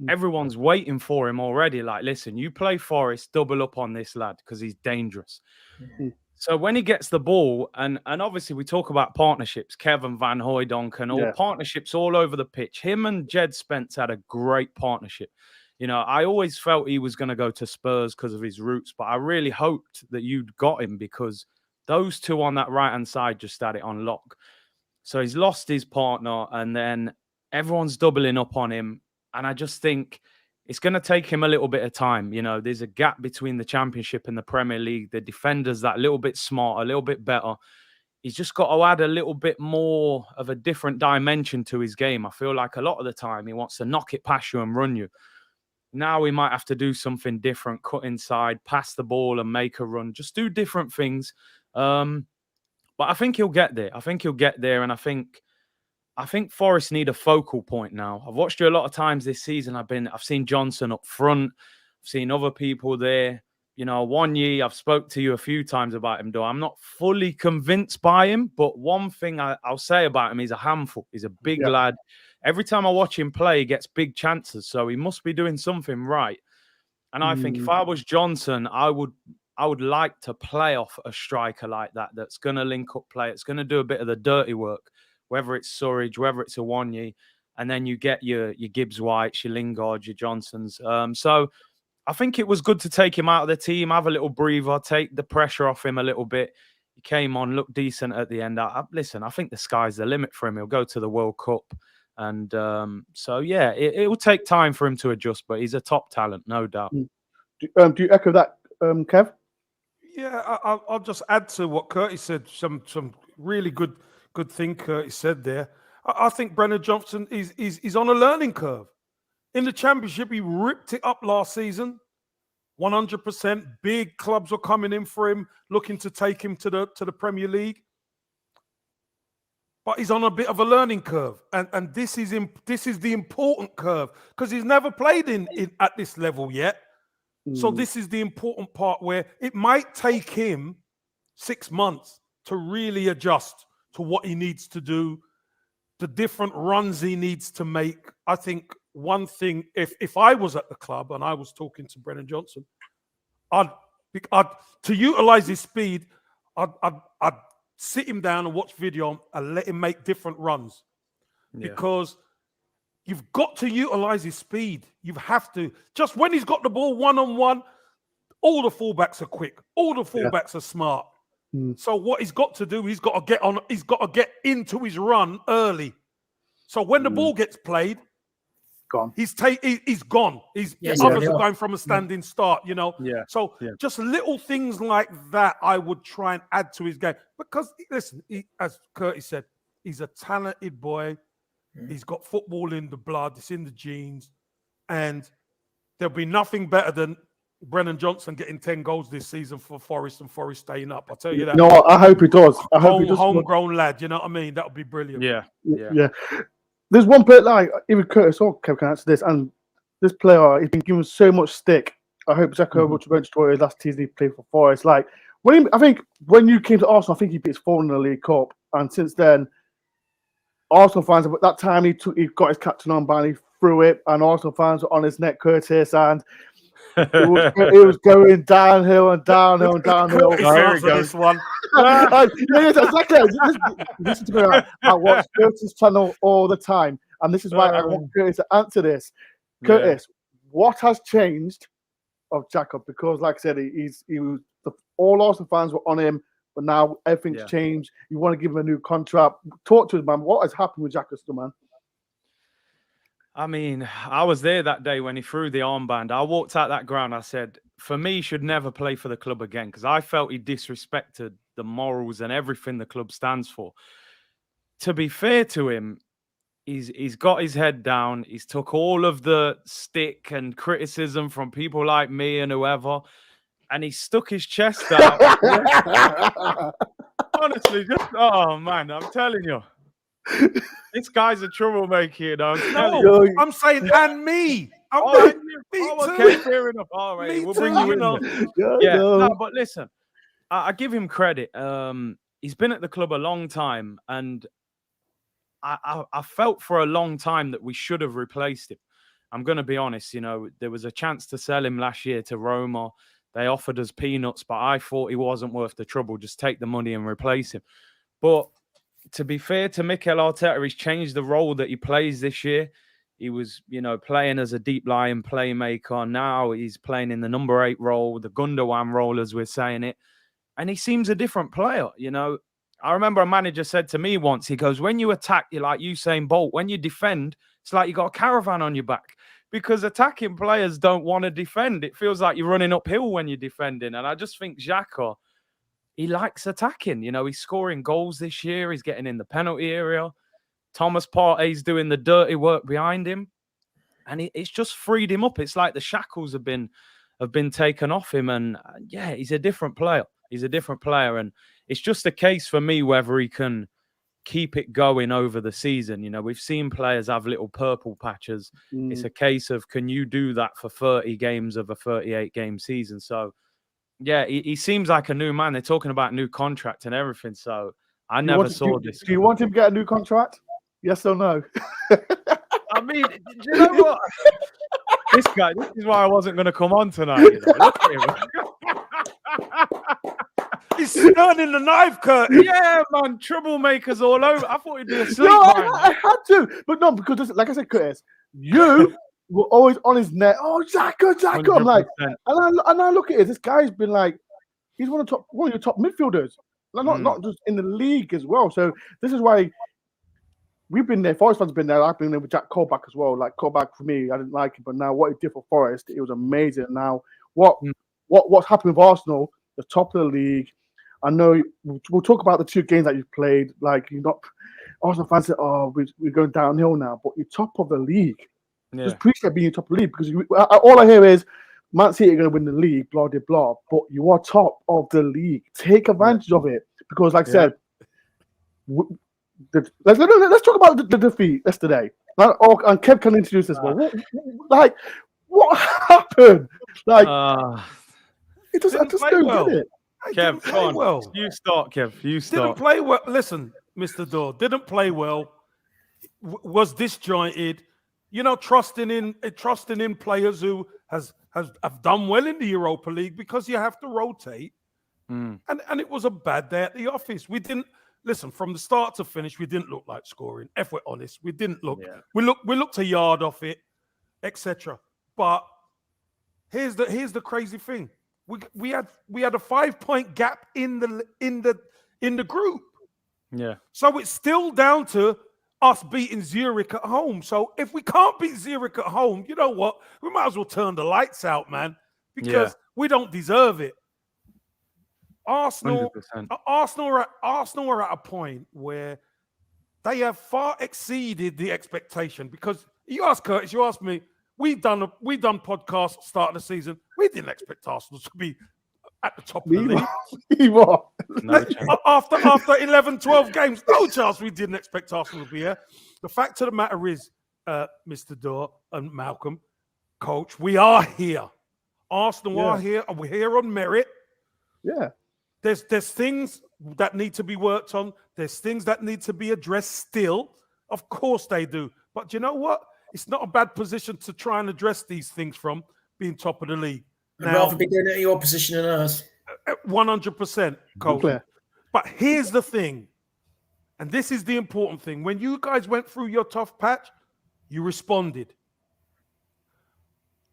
everyone's waiting for him already. Like, listen, you play Forest, double up on this lad, because he's dangerous. So when he gets the ball, and obviously we talk about partnerships, Kevin Van Hooijdonk and all partnerships all over the pitch. Him and Jed Spence had a great partnership. I always felt he was going to go to Spurs because of his roots, but I really hoped that you'd got him, because those two on that right-hand side just had it on lock. So he's lost his partner, and then everyone's doubling up on him. And I just think it's going to take him a little bit of time. There's a gap between the Championship and the Premier League. The defenders that little bit smarter, a little bit better. He's just got to add a little bit more of a different dimension to his game. I feel like a lot of the time he wants to knock it past you and run you. Now we might have to do something different, cut inside, pass the ball and make a run. Just do different things. But I think he'll get there. And I think Forest need a focal point now. I've watched you a lot of times this season. I've seen Johnson up front. I've seen other people there. One year I've spoke to you a few times about him, though. I'm not fully convinced by him, but one thing I'll say about him, he's a handful. He's a big lad. Every time I watch him play, he gets big chances. So he must be doing something right. And I think if I was Johnson, I would like to play off a striker like that, that's going to link up play. It's going to do a bit of the dirty work, whether it's Surridge, whether it's a Wanye, and then you get your Gibbs Whites, your Lingards, your Johnsons. So I think it was good to take him out of the team, have a little breather, take the pressure off him a little bit. He came on, looked decent at the end. Listen, I think the sky's the limit for him. He'll go to the World Cup. And it will take time for him to adjust, but he's a top talent, no doubt. Do you echo that, Kev? Yeah, I'll just add to what Curtis said. Some really good thing Curtis said there. I think Brennan Johnson is on a learning curve. In the Championship, he ripped it up last season, 100%. Big clubs were coming in for him, looking to take him to the Premier League. But he's on a bit of a learning curve, and this is the important curve, because he's never played in at this level yet. So this is the important part, where it might take him 6 months to really adjust to what he needs to do, the different runs he needs to make. I think one thing, if I was at the club and I was talking to Brennan Johnson, I'd to utilize his speed, I'd sit him down and watch video and let him make different runs, because you've got to utilize his speed. You have to. Just when he's got the ball one-on-one, all the fullbacks are quick. All the fullbacks are smart. So what he's got to do, he's got to get into his run early. So when the ball gets played, gone. He's gone. Others are going from a standing start, you know. Yeah. So just little things like that I would try and add to his game. Because listen, as Curtis said, he's a talented boy. He's got football in the blood, it's in the genes. And there'll be nothing better than Brennan Johnson getting 10 goals this season for Forest and Forest staying up. I'll tell you that. No, I hope he does. I hope he does. Homegrown lad, you know what I mean? That would be brilliant. Yeah. There's one player, like, even Curtis or Kev can answer this, and this player, he's been given so much stick. I hope Xhaka will destroy his last season he played for Forest. Like, I think when you came to Arsenal, I think he beat Fulham in the League Cup, and since then, Arsenal fans, at that time, he got his captain on and he threw it, and Arsenal fans were on his neck, Curtis, and it was going downhill and downhill and downhill. There we go. This one. Exactly. Listen to me. I watch Curtis' channel all the time, and this is why I want Curtis to answer this. Curtis, what has changed of Xhaka? Because, like I said, all Arsenal fans were on him, but now everything's changed. You want to give him a new contract. Talk to us, man. What has happened with Xhaka still, man? I mean, I was there that day when he threw the armband. I walked out that ground. I said, for me, he should never play for the club again because I felt he disrespected the morals and everything the club stands for. To be fair to him, he's got his head down. He's took all of the stick and criticism from people like me and whoever, and he stuck his chest out. Honestly, oh man, I'm telling you. This guy's a troublemaker, you know. I'm saying, and me. Okay, fair enough. All right, we'll bring you in. No, but listen, I give him credit. He's been at the club a long time, and I felt for a long time that we should have replaced him. I'm going to be honest, you know, there was a chance to sell him last year to Roma. They offered us peanuts, but I thought he wasn't worth the trouble. Just take the money and replace him. But to be fair to Mikel Arteta, he's changed the role that he plays this year. He was, you know, playing as a deep lying playmaker. Now he's playing in the number 8 role, the Gundogan role, as we're saying it. And he seems a different player, you know. I remember a manager said to me once, he goes, when you attack, you're like Usain Bolt. When you defend, it's like you got a caravan on your back. Because attacking players don't want to defend. It feels like you're running uphill when you're defending. And I just think Xhaka, he likes attacking. You know, he's scoring goals this year. He's getting in the penalty area. Thomas Partey's doing the dirty work behind him. And it's just freed him up. It's like the shackles have been taken off him. And he's a different player. He's a different player. And it's just a case for me whether he can keep it going over the season. You know, we've seen players have little purple patches. It's a case of, can you do that for 30 games of a 38-game season? So, yeah, he seems like a new man. They're talking about new contract and everything. So I never saw this. Do you want him to get a new contract? Yes or no? I mean, do you know what? This is why I wasn't going to come on tonight. You know? Look at him. He's turning the knife, Curtis. Yeah, man, troublemakers all over. I thought he'd be asleep. No, I had to. But no, because like I said, Curtis, you were always on his neck. Oh, Xhaka. I'm like, and I look at it. This guy's been like, he's one of your top midfielders. Not just in the league as well. So this is why we've been there. Forest fans have been there. I've been there with Jack Colback as well. Like Colback for me, I didn't like it, but now what he did for Forest, it was amazing. Now what's happened with Arsenal, the top of the league. I know we'll talk about the 2 games that you've played. Like, you're not Arsenal fans say, "Oh, we're going downhill now," but you're top of the league. Yeah. Just appreciate being top of the league because all I hear is Man City are going to win the league, blah blah blah. But you are top of the league. Take advantage of it because, like I said, let's talk about the defeat yesterday. And Kev can introduce this one. What happened? Like, it just don't get it. Kev, come on. You start, Kev. You start. Didn't play well. Listen, Mr. Dore, didn't play well. Was disjointed. You know, trusting in players who have done well in the Europa League because you have to rotate. And it was a bad day at the office. We didn't listen from the start to finish. We didn't look like scoring. If we're honest, we didn't look. Yeah. We looked a yard off it, etc. But here's the crazy thing. We had a 5-point gap in the group. Yeah. So it's still down to us beating Zurich at home. So if we can't beat Zurich at home, you know what? We might as well turn the lights out, man, because we don't deserve it. Arsenal 100%. are at a point where they have far exceeded the expectation. Because you ask Curtis, you ask me, we've done podcasts start of the season. We didn't expect Arsenal to be at the top of the league. No After 11, 12 games, no chance we didn't expect Arsenal to be here. The fact of the matter is, Mr. Dore and Malcolm, Coach, we are here. Arsenal are here, and we're here on merit. Yeah. There's things that need to be worked on. There's things that need to be addressed still. Of course they do. But you know what? It's not a bad position to try and address these things from being top of the league. I'd rather be doing it in your position than ours. 100%, Coach. But here's the thing, and this is the important thing. When you guys went through your tough patch, you responded.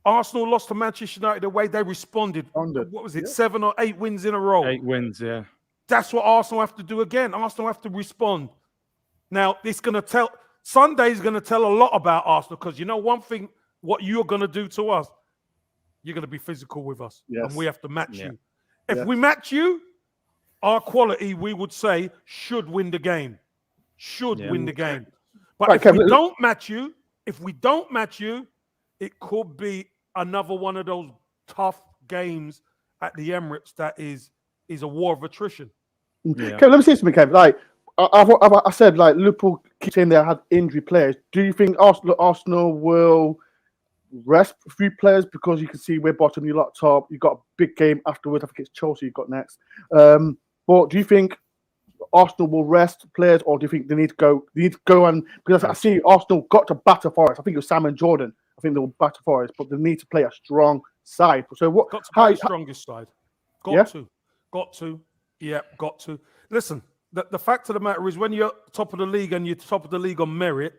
Arsenal lost to Manchester United away. They responded. What was it, 7 or 8 wins in a row? 8 wins, yeah. That's what Arsenal have to do again. Arsenal have to respond. Now, Sunday's going to tell a lot about Arsenal, because you know one thing, what you're going to do to us, you're going to be physical with us, and we have to match you. If we match you, our quality, we would say, should win the game. Win the game. But if we don't match you, it could be another one of those tough games at the Emirates that is a war of attrition. Yeah. Okay, let me say something, Kev. Like I said, like Liverpool keep saying they had injury players. Do you think Arsenal will rest a few players, because you can see we're bottom, you lot top, you got a big game afterwards? I think it's Chelsea you got next. But do you think Arsenal will rest players, or do you think they need to go? And because I see Arsenal got to batter Forest. I think it was Sam and Jordan. I think they will batter Forest, but they need to play a strong side. So what? Got to play strongest side. Got to. Listen, the fact of the matter is, when you're top of the league and you're top of the league on merit,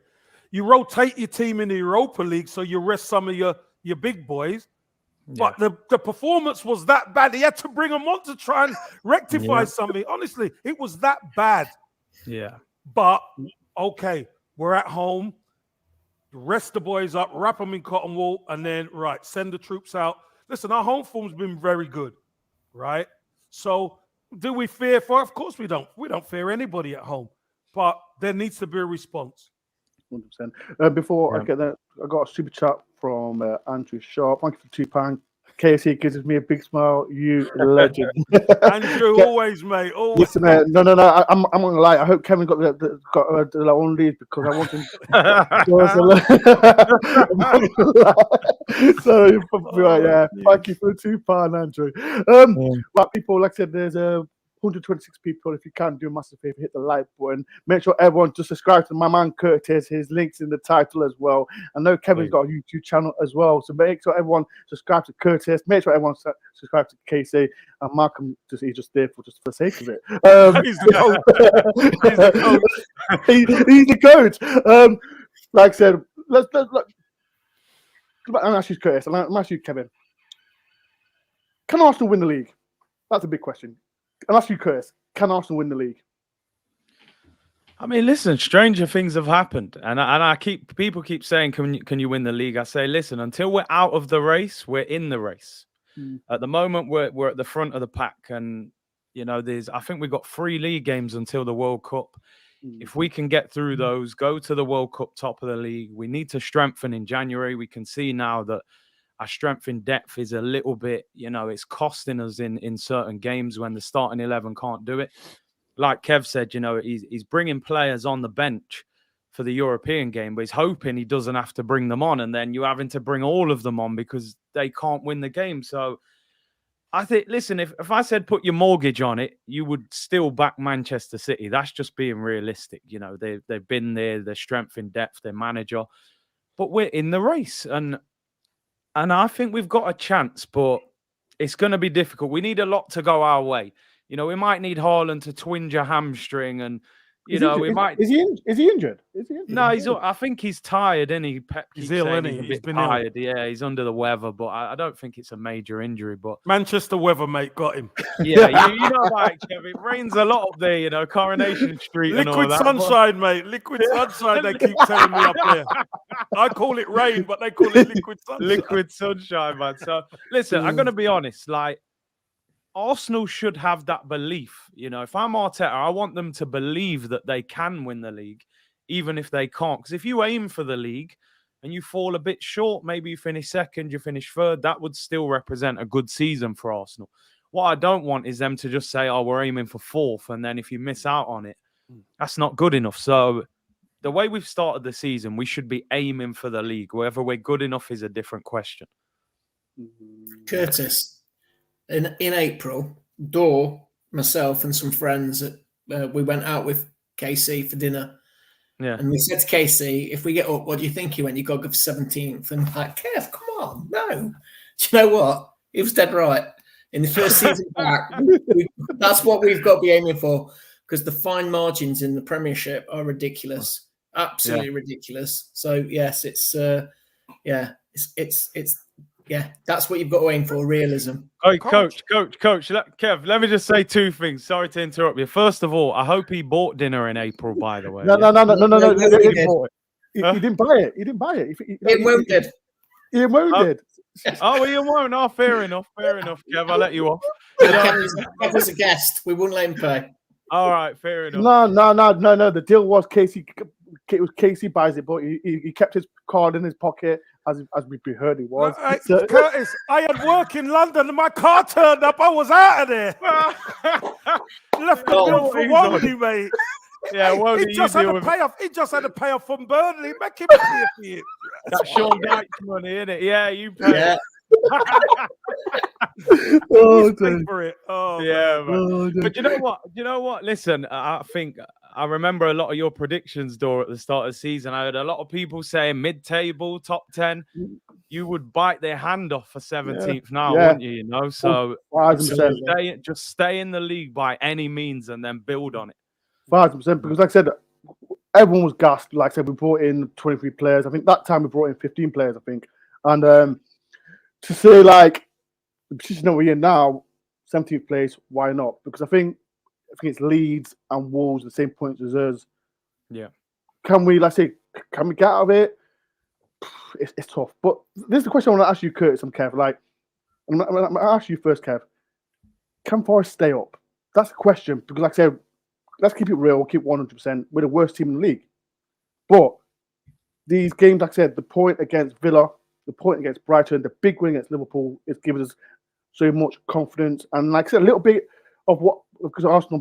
you rotate your team in the Europa League so you rest some of your big boys. But the performance was that bad. He had to bring them on to try and rectify something. Honestly, it was that bad. Yeah. But, okay, we're at home. Rest the boys up, wrap them in cotton wool, and then, send the troops out. Listen, our home form's been very good, right? So, do we fear for? Of course we don't. We don't fear anybody at home. But there needs to be a response. 100%. Before I get that, I got a super chat from Andrew Sharp. Thank you for £2. KC gives me a big smile. You legend. Andrew, always, mate. Always. Listen, no. I'm gonna lie. I hope Kevin got the one lead, because I want him. So thank you for the £2, Andrew. Like people, like I said, there's 126 people. If you can, do a massive favor, hit the like button. Make sure everyone just subscribe to my man Curtis. His link's in the title as well. I know Kevin's got a YouTube channel as well, so make sure everyone subscribe to Curtis. Make sure everyone subscribe to Casey. And Malcolm, he's just there for the sake of it. He's the coach. He's the coach. Like I said, let's I'm ask you, Curtis, and I'm ask you, Kevin. Can Arsenal win the league? That's a big question. I'll ask you, Curtis, can Arsenal win the league? I mean, listen, stranger things have happened, and people keep saying, "Can you win the league?" I say, listen, until we're out of the race, we're in the race. At the moment, we're at the front of the pack, and I think we've got 3 league games until the World Cup. If we can get through those, go to the World Cup top of the league, we need to strengthen in January. We can see now that our strength in depth is a little bit, it's costing us in certain games when the starting 11 can't do it. Like Kev said, he's bringing players on the bench for the European game, but he's hoping he doesn't have to bring them on, and then you're having to bring all of them on because they can't win the game. So I think, listen, if I said put your mortgage on it, you would still back Manchester City. That's just being realistic. They've been there, their strength in depth, their manager, but we're in the race, and I think we've got a chance, but it's going to be difficult. We need a lot to go our way. We might need Haaland to twinge a hamstring and, You know, we might. Is he injured? Is he injured? No, I think he's tired, and Pep keeps ill, saying isn't he? he's a bit tired. Yeah, he's under the weather, but I don't think it's a major injury. But Manchester weather, mate, got him. Yeah, you know about it, Kev. It rains a lot up there, you know, Coronation Street and all Liquid that. sunshine, mate. Liquid sunshine, they keep telling me up there. I call it rain, but they call it liquid sunshine. Liquid sunshine, man. So, listen, I'm going to be honest. Like, Arsenal should have that belief. You know, if I'm Arteta, I want them to believe that they can win the league, even if they can't. Because if you aim for the league and you fall a bit short, maybe you finish second, you finish third, that would still represent a good season for Arsenal. What I don't want is them to just say, oh, we're aiming for fourth. And then if you miss out on it, that's not good enough. So the way we've started the season, we should be aiming for the league. Whether we're good enough is a different question. Curtis, in April, Dore, myself and some friends, we went out with KC for dinner. Yeah. And we said to KC, if we get up, what do you think? He went, you got to go for 17th. And like, Kev, come on, no. Do you know what? He was dead right. In the first season back, that's what we've got to be aiming for, because the fine margins in the Premiership are ridiculous, absolutely ridiculous. So yes, it's that's what you've got to aim for, realism. Hey, coach. Kev, let me just say two things. Sorry to interrupt you. First of all, I hope he bought dinner in April, by the way. No. He didn't buy it. He didn't buy it. Ian Wone did. Ian Wone did. Oh, Ian Wone. Oh, fair enough, Kev. I'll let you off. Kev was a guest. We wouldn't let him pay. All right, fair enough. No. The deal was Casey buys it, but he kept his card in his pocket, as we heard he was. Curtis, I had work in London and my car turned up. I was out of there. Left the bill for Woney, mate. Yeah, well, he just had to pay off from Burnley. Make him pay for it. That's Sean Dyche money, isn't it? Yeah, you pay. Yeah. For it. Oh, yeah, man. But you know what? Listen, I think I remember a lot of your predictions, Dore, at the start of the season. I heard a lot of people saying mid-table, top 10. You would bite their hand off for 17th now, wouldn't you? You know, so just stay in the league by any means and then build on it. 5%, because like I said, everyone was gassed. Like I said, we brought in 23 players. I think that time we brought in 15 players, I think. And to say, like, the position that we're in now, 17th place, why not? Because I think it's Leeds and Wolves the same points as us. Yeah. Can we get out of it? It's tough. But this is the question I want to ask you, Curtis and Kev. Like, I'm going to ask you first, Kev. Can Forest stay up? That's the question. Because like I said, let's keep it real. We'll keep 100%. We're the worst team in the league. But these games, like I said, the point against Villa, the point against Brighton, the big win against Liverpool, is giving us so much confidence. And like I said, a little bit of what, because Arsenal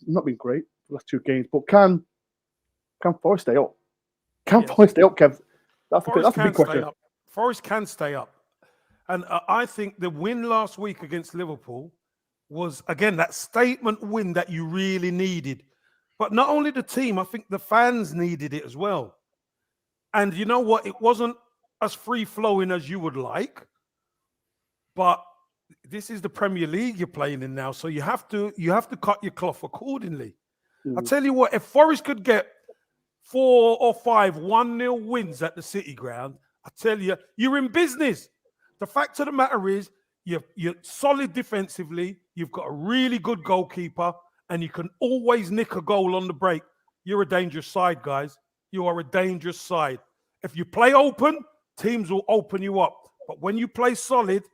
not been great the last two games, but can Forest stay up? Can Forest stay up, Kev? That's a big question. Forest can stay up. And I think the win last week against Liverpool was, again, that statement win that you really needed. But not only the team, I think the fans needed it as well. And you know what? It wasn't as free-flowing as you would like, but this is the Premier League you're playing in now, so you have to cut your cloth accordingly. I tell you what, if Forest could get 4 or 5 1-0 wins at the City Ground, I tell you, you're in business. The fact of the matter is, you're solid defensively, you've got a really good goalkeeper, and you can always nick a goal on the break. You're a dangerous side, guys. You are a dangerous side. If you play open, teams will open you up. But when you play solid,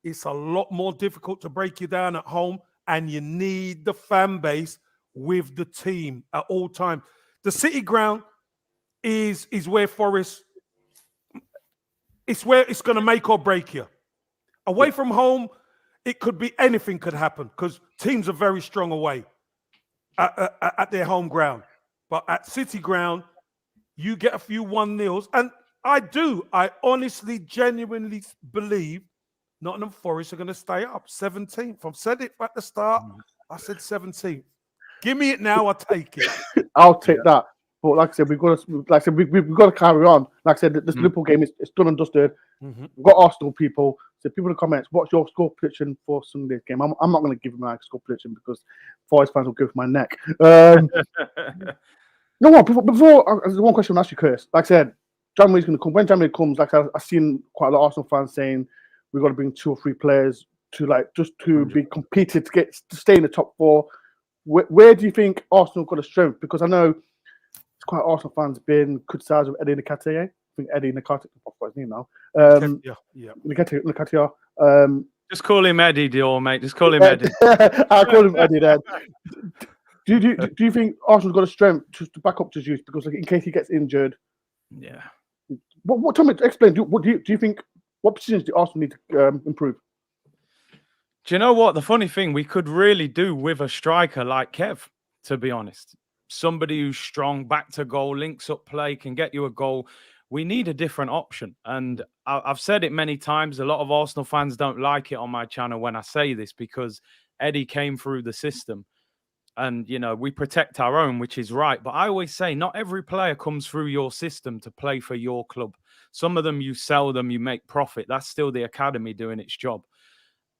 it's a lot more difficult to break you down at home, and you need the fan base with the team at all times. The City Ground is where Forest, it's where it's going to make or break you. Away from home, it could be anything could happen because teams are very strong away at their home ground. But at City Ground, you get a few 1-0s. And I honestly, genuinely believe Nottingham Forest are going to stay up. 17th. I've said it at the start. I said 17th. Give me it now, I'll take it. I'll take that. But like I said, we've got to carry on. Like I said, this Liverpool game is done and dusted. Mm-hmm. We've got Arsenal people. So people in the comments, what's your score prediction for Sunday's game? I'm not going to give my score prediction because Forest fans will go for my neck. No one. Before there's one question I'll ask you, Chris. Like I said, January's going to come. When January comes, like I've seen quite a lot of Arsenal fans saying we've got to bring 2 or 3 players to be competed to stay in the top 4. Where do you think Arsenal got a strength? Because I know it's quite Arsenal fans been criticised with Eddie Nketiah. I think Eddie Nketiah, what's his name now? Nketiah. Just call him Eddie, Dior, mate. Just call him Eddie. I'll call him Eddie then. Do you think Arsenal's got a strength to back up Jesus? Because in case he gets injured. Yeah. What tell me, explain. Do you think, what positions do Arsenal need to improve? Do you know what? The funny thing, we could really do with a striker like Kev, to be honest. Somebody who's strong, back to goal, links up play, can get you a goal. We need a different option. And I've said it many times. A lot of Arsenal fans don't like it on my channel when I say this because Eddie came through the system. And, you know, we protect our own, which is right. But I always say not every player comes through your system to play for your club. Some of them, you sell them, you make profit. That's still the academy doing its job.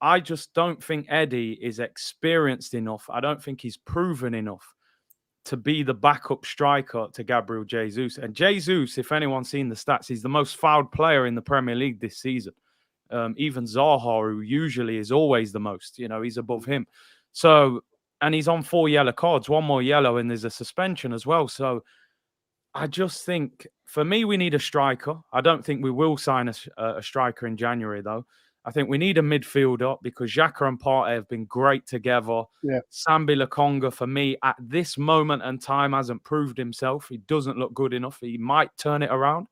I just don't think Eddie is experienced enough. I don't think he's proven enough to be the backup striker to Gabriel Jesus. And Jesus, if anyone's seen the stats, he's the most fouled player in the Premier League this season. Even Zaha, who usually is always the most, you know, he's above him. So, and he's on 4 yellow cards, 1 more yellow, and there's a suspension as well. So I just think, for me, we need a striker. I don't think we will sign a striker in January, though. I think we need a midfielder because Xhaka and Partey have been great together. Yeah. Sambi Lokonga, for me, at this moment in time, hasn't proved himself. He doesn't look good enough. He might turn it around.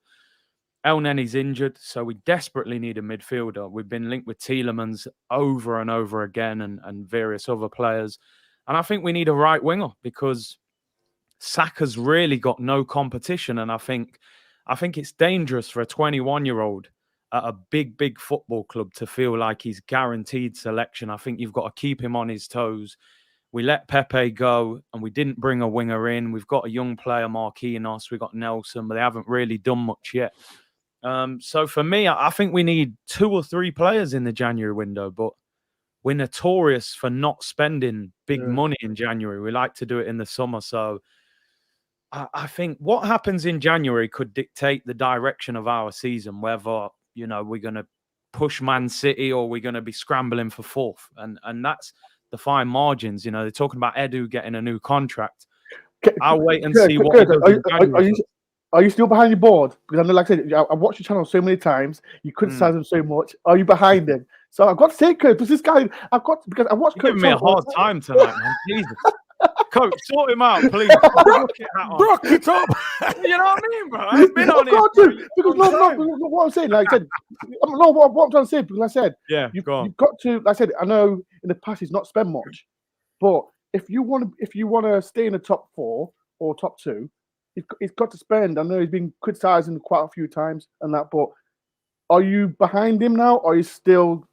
El Nenny's injured, so we desperately need a midfielder. We've been linked with Tielemans over and over again and various other players. And I think we need a right winger because Saka's really got no competition. And I think it's dangerous for a 21-year-old at a big football club to feel like he's guaranteed selection. I think you've got to keep him on his toes. We let Pepe go and we didn't bring a winger in. We've got a young player, Marquinhos. We've got Nelson, but they haven't really done much yet. So for me, I think we need 2 or 3 players in the January window, but we're notorious for not spending big money in January. We like to do it in the summer. So I think what happens in January could dictate the direction of our season, whether, you know, we're going to push Man City or we're going to be scrambling for 4th. And that's the fine margins. You know, they're talking about Edu getting a new contract. I'll wait and see what he does in January. Are you still behind your board? Because I know, like I said, I've watched your channel so many times. You criticize him so much. Are you behind him? So I've got to say, Kurt, because this guy, because I watched Kurt. You're giving me a hard time tonight, man. Jesus. Coach, sort him out, please. Brock it up. You know what I mean, bro? I've been on it. Because what I'm saying, like I said, what I'm trying to say, because I said, you've got to, like I said, I know in the past he's not spent much, but if you want to stay in the top 4 or top 2, he's got to spend. I know he's been criticising quite a few times and that, but are you behind him now? Or are you still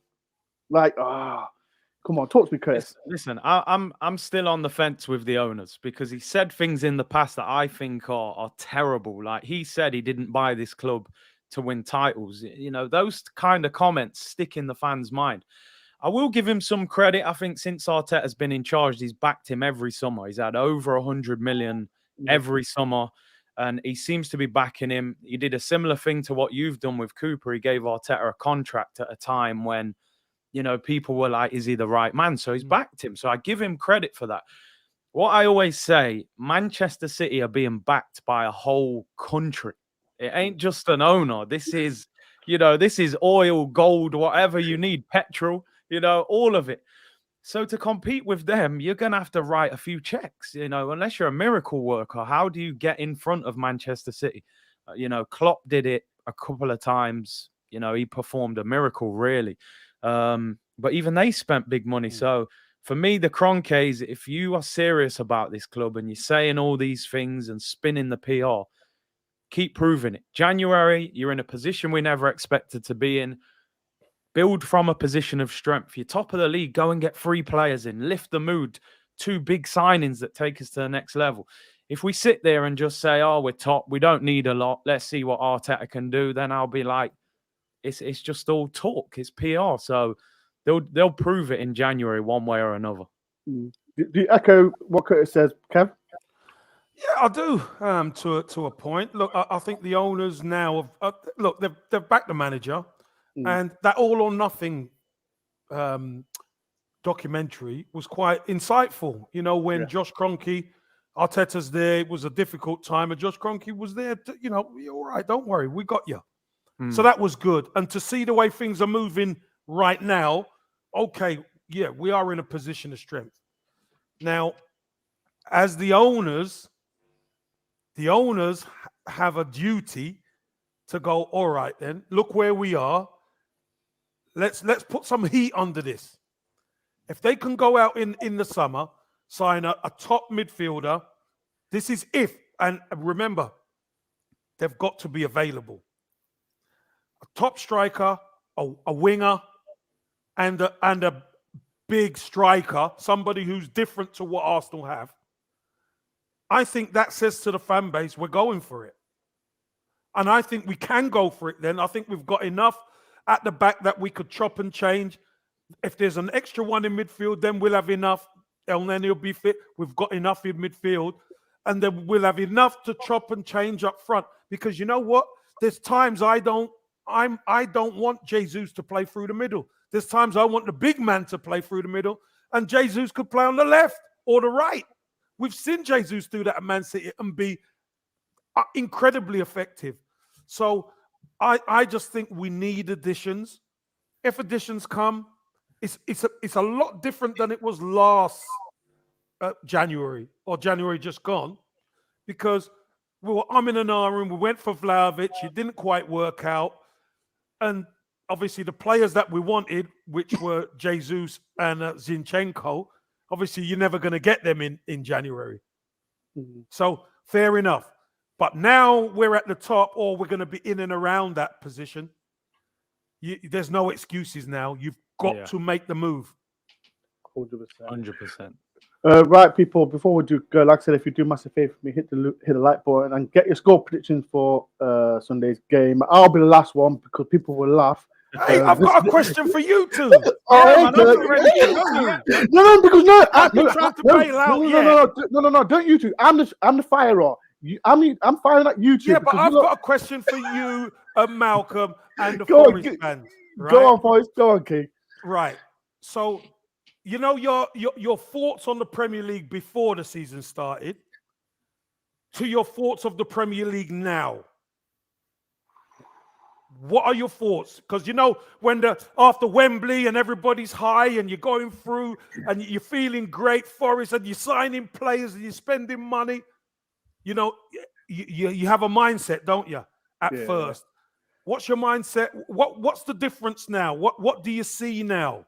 like, come on, talk to me, Chris. Listen, I'm still on the fence with the owners because he said things in the past that I think are terrible. Like he said he didn't buy this club to win titles. You know, those kind of comments stick in the fans' mind. I will give him some credit. I think since Arteta's been in charge, he's backed him every summer. He's had over 100 million every summer, and he seems to be backing him. He did a similar thing to what you've done with Cooper. He gave Arteta a contract at a time when, you know, people were like, is he the right man? So he's backed him. So I give him credit for that. What I always say, Manchester City are being backed by a whole country. It ain't just an owner. This is, you know, this is oil, gold, whatever you need, petrol, you know, all of it. So to compete with them, you're going to have to write a few checks, you know, unless you're a miracle worker. How do you get in front of Manchester City? You know, Klopp did it a couple of times. You know, he performed a miracle, really. But even they spent big money. So for me, the Kroenkes, if you are serious about this club and you're saying all these things and spinning the PR, keep proving it. January, you're in a position we never expected to be in. Build from a position of strength. You're top of the league. Go and get 3 players in. Lift the mood. 2 big signings that take us to the next level. If we sit there and just say, "Oh, we're top, we don't need a lot. Let's see what Arteta can do," then I'll be like, "It's just all talk. It's PR." So they'll prove it in January, one way or another. Do you echo what Curtis says, Kev? Yeah, I do. To a point. Look, I think the owners now have look. They've backed the manager, and that All or Nothing documentary was quite insightful. You know, when Josh Kroenke, Arteta's there, it was a difficult time, and Josh Kroenke was there. You're all right. Don't worry, we got you. So that was good. And to see the way things are moving right now, okay, yeah, we are in a position of strength. Now, as the owners have a duty to go, all right, then, look where we are. Let's put some heat under this. If they can go out in the summer, sign a top midfielder, this is if, and remember, they've got to be available. A top striker, a winger, and a big striker, somebody who's different to what Arsenal have. I think that says to the fan base, we're going for it. And I think we can go for it then. I think we've got enough at the back that we could chop and change. If there's an extra one in midfield, then we'll have enough. El Neni will be fit. We've got enough in midfield. And then we'll have enough to chop and change up front. Because you know what? There's times I don't want Jesus to play through the middle. There's times I want the big man to play through the middle. And Jesus could play on the left or the right. We've seen Jesus do that at Man City and be incredibly effective. So I just think we need additions. If additions come, it's a lot different than it was last January or January just gone, because we were in an room. We went for Vlahovic. It didn't quite work out, and obviously the players that we wanted, which were Jesus and Zinchenko, obviously you're never going to get them in January. So fair enough. But now we're at the top, or we're going to be in and around that position. There's no excuses now. You've got to make the move. 100%. Right, people, before we do go, like I said, if you do massive favor for me, hit the like button and get your score predictions for Sunday's game. I'll be the last one because people will laugh. Hey, I've got a question for you two. No, because no, don't you two. I'm the firer. I'm firing at you two. Yeah, but I've got a question for you, Malcolm, and the Forest fans. Right? Go on, Forest. Go on, King. Right. So, you know your thoughts on the Premier League before the season started to your thoughts of the Premier League now. What are your thoughts? Because you know when after Wembley and everybody's high and you're going through and you're feeling great, Forest, and you're signing players and you're spending money. You know, you have a mindset, don't you? At first, what's your mindset? What's the difference now? What do you see now?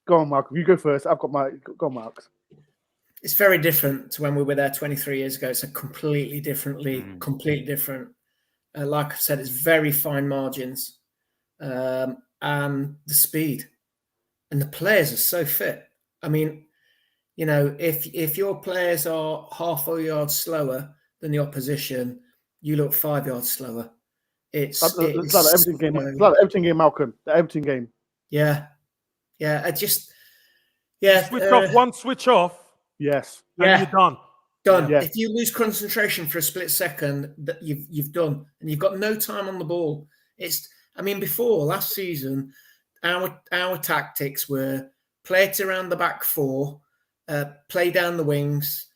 Go on, Mark. You go first. I've got my go on, Mark. It's very different to when we were there 23 years ago. It's a completely different league, completely different. Like I said, it's very fine margins, and the speed, and the players are so fit. I mean, you know, if your players are half a yard slower than the opposition, you look 5 yards slower. It's like the Everton game. It's like the Everton game, Malcolm. The Everton game. Yeah. Switch off one switch off. Yes. And you're done. Done. Yeah. If you lose concentration for a split second, that you've done, and you've got no time on the ball. Before last season, our tactics were play it around the back four, play down the wings,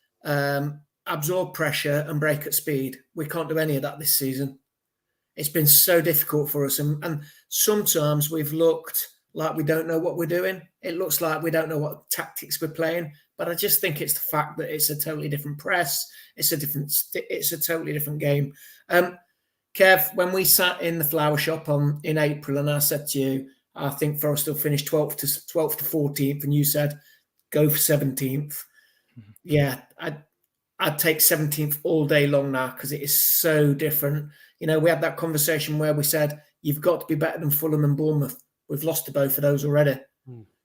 absorb pressure, and break at speed. We can't do any of that this season. It's been so difficult for us, and sometimes we've looked like we don't know what we're doing. It looks like we don't know what tactics we're playing. But I just think it's the fact that it's a totally different press. It's a totally different game. Kev, when we sat in the flower shop in April, and I said to you, I think Forest will finish 12th to 14th, and you said go for 17th. Yeah, I'd take 17th all day long now because it is so different. You know, we had that conversation where we said you've got to be better than Fulham and Bournemouth. We've lost to both of those already.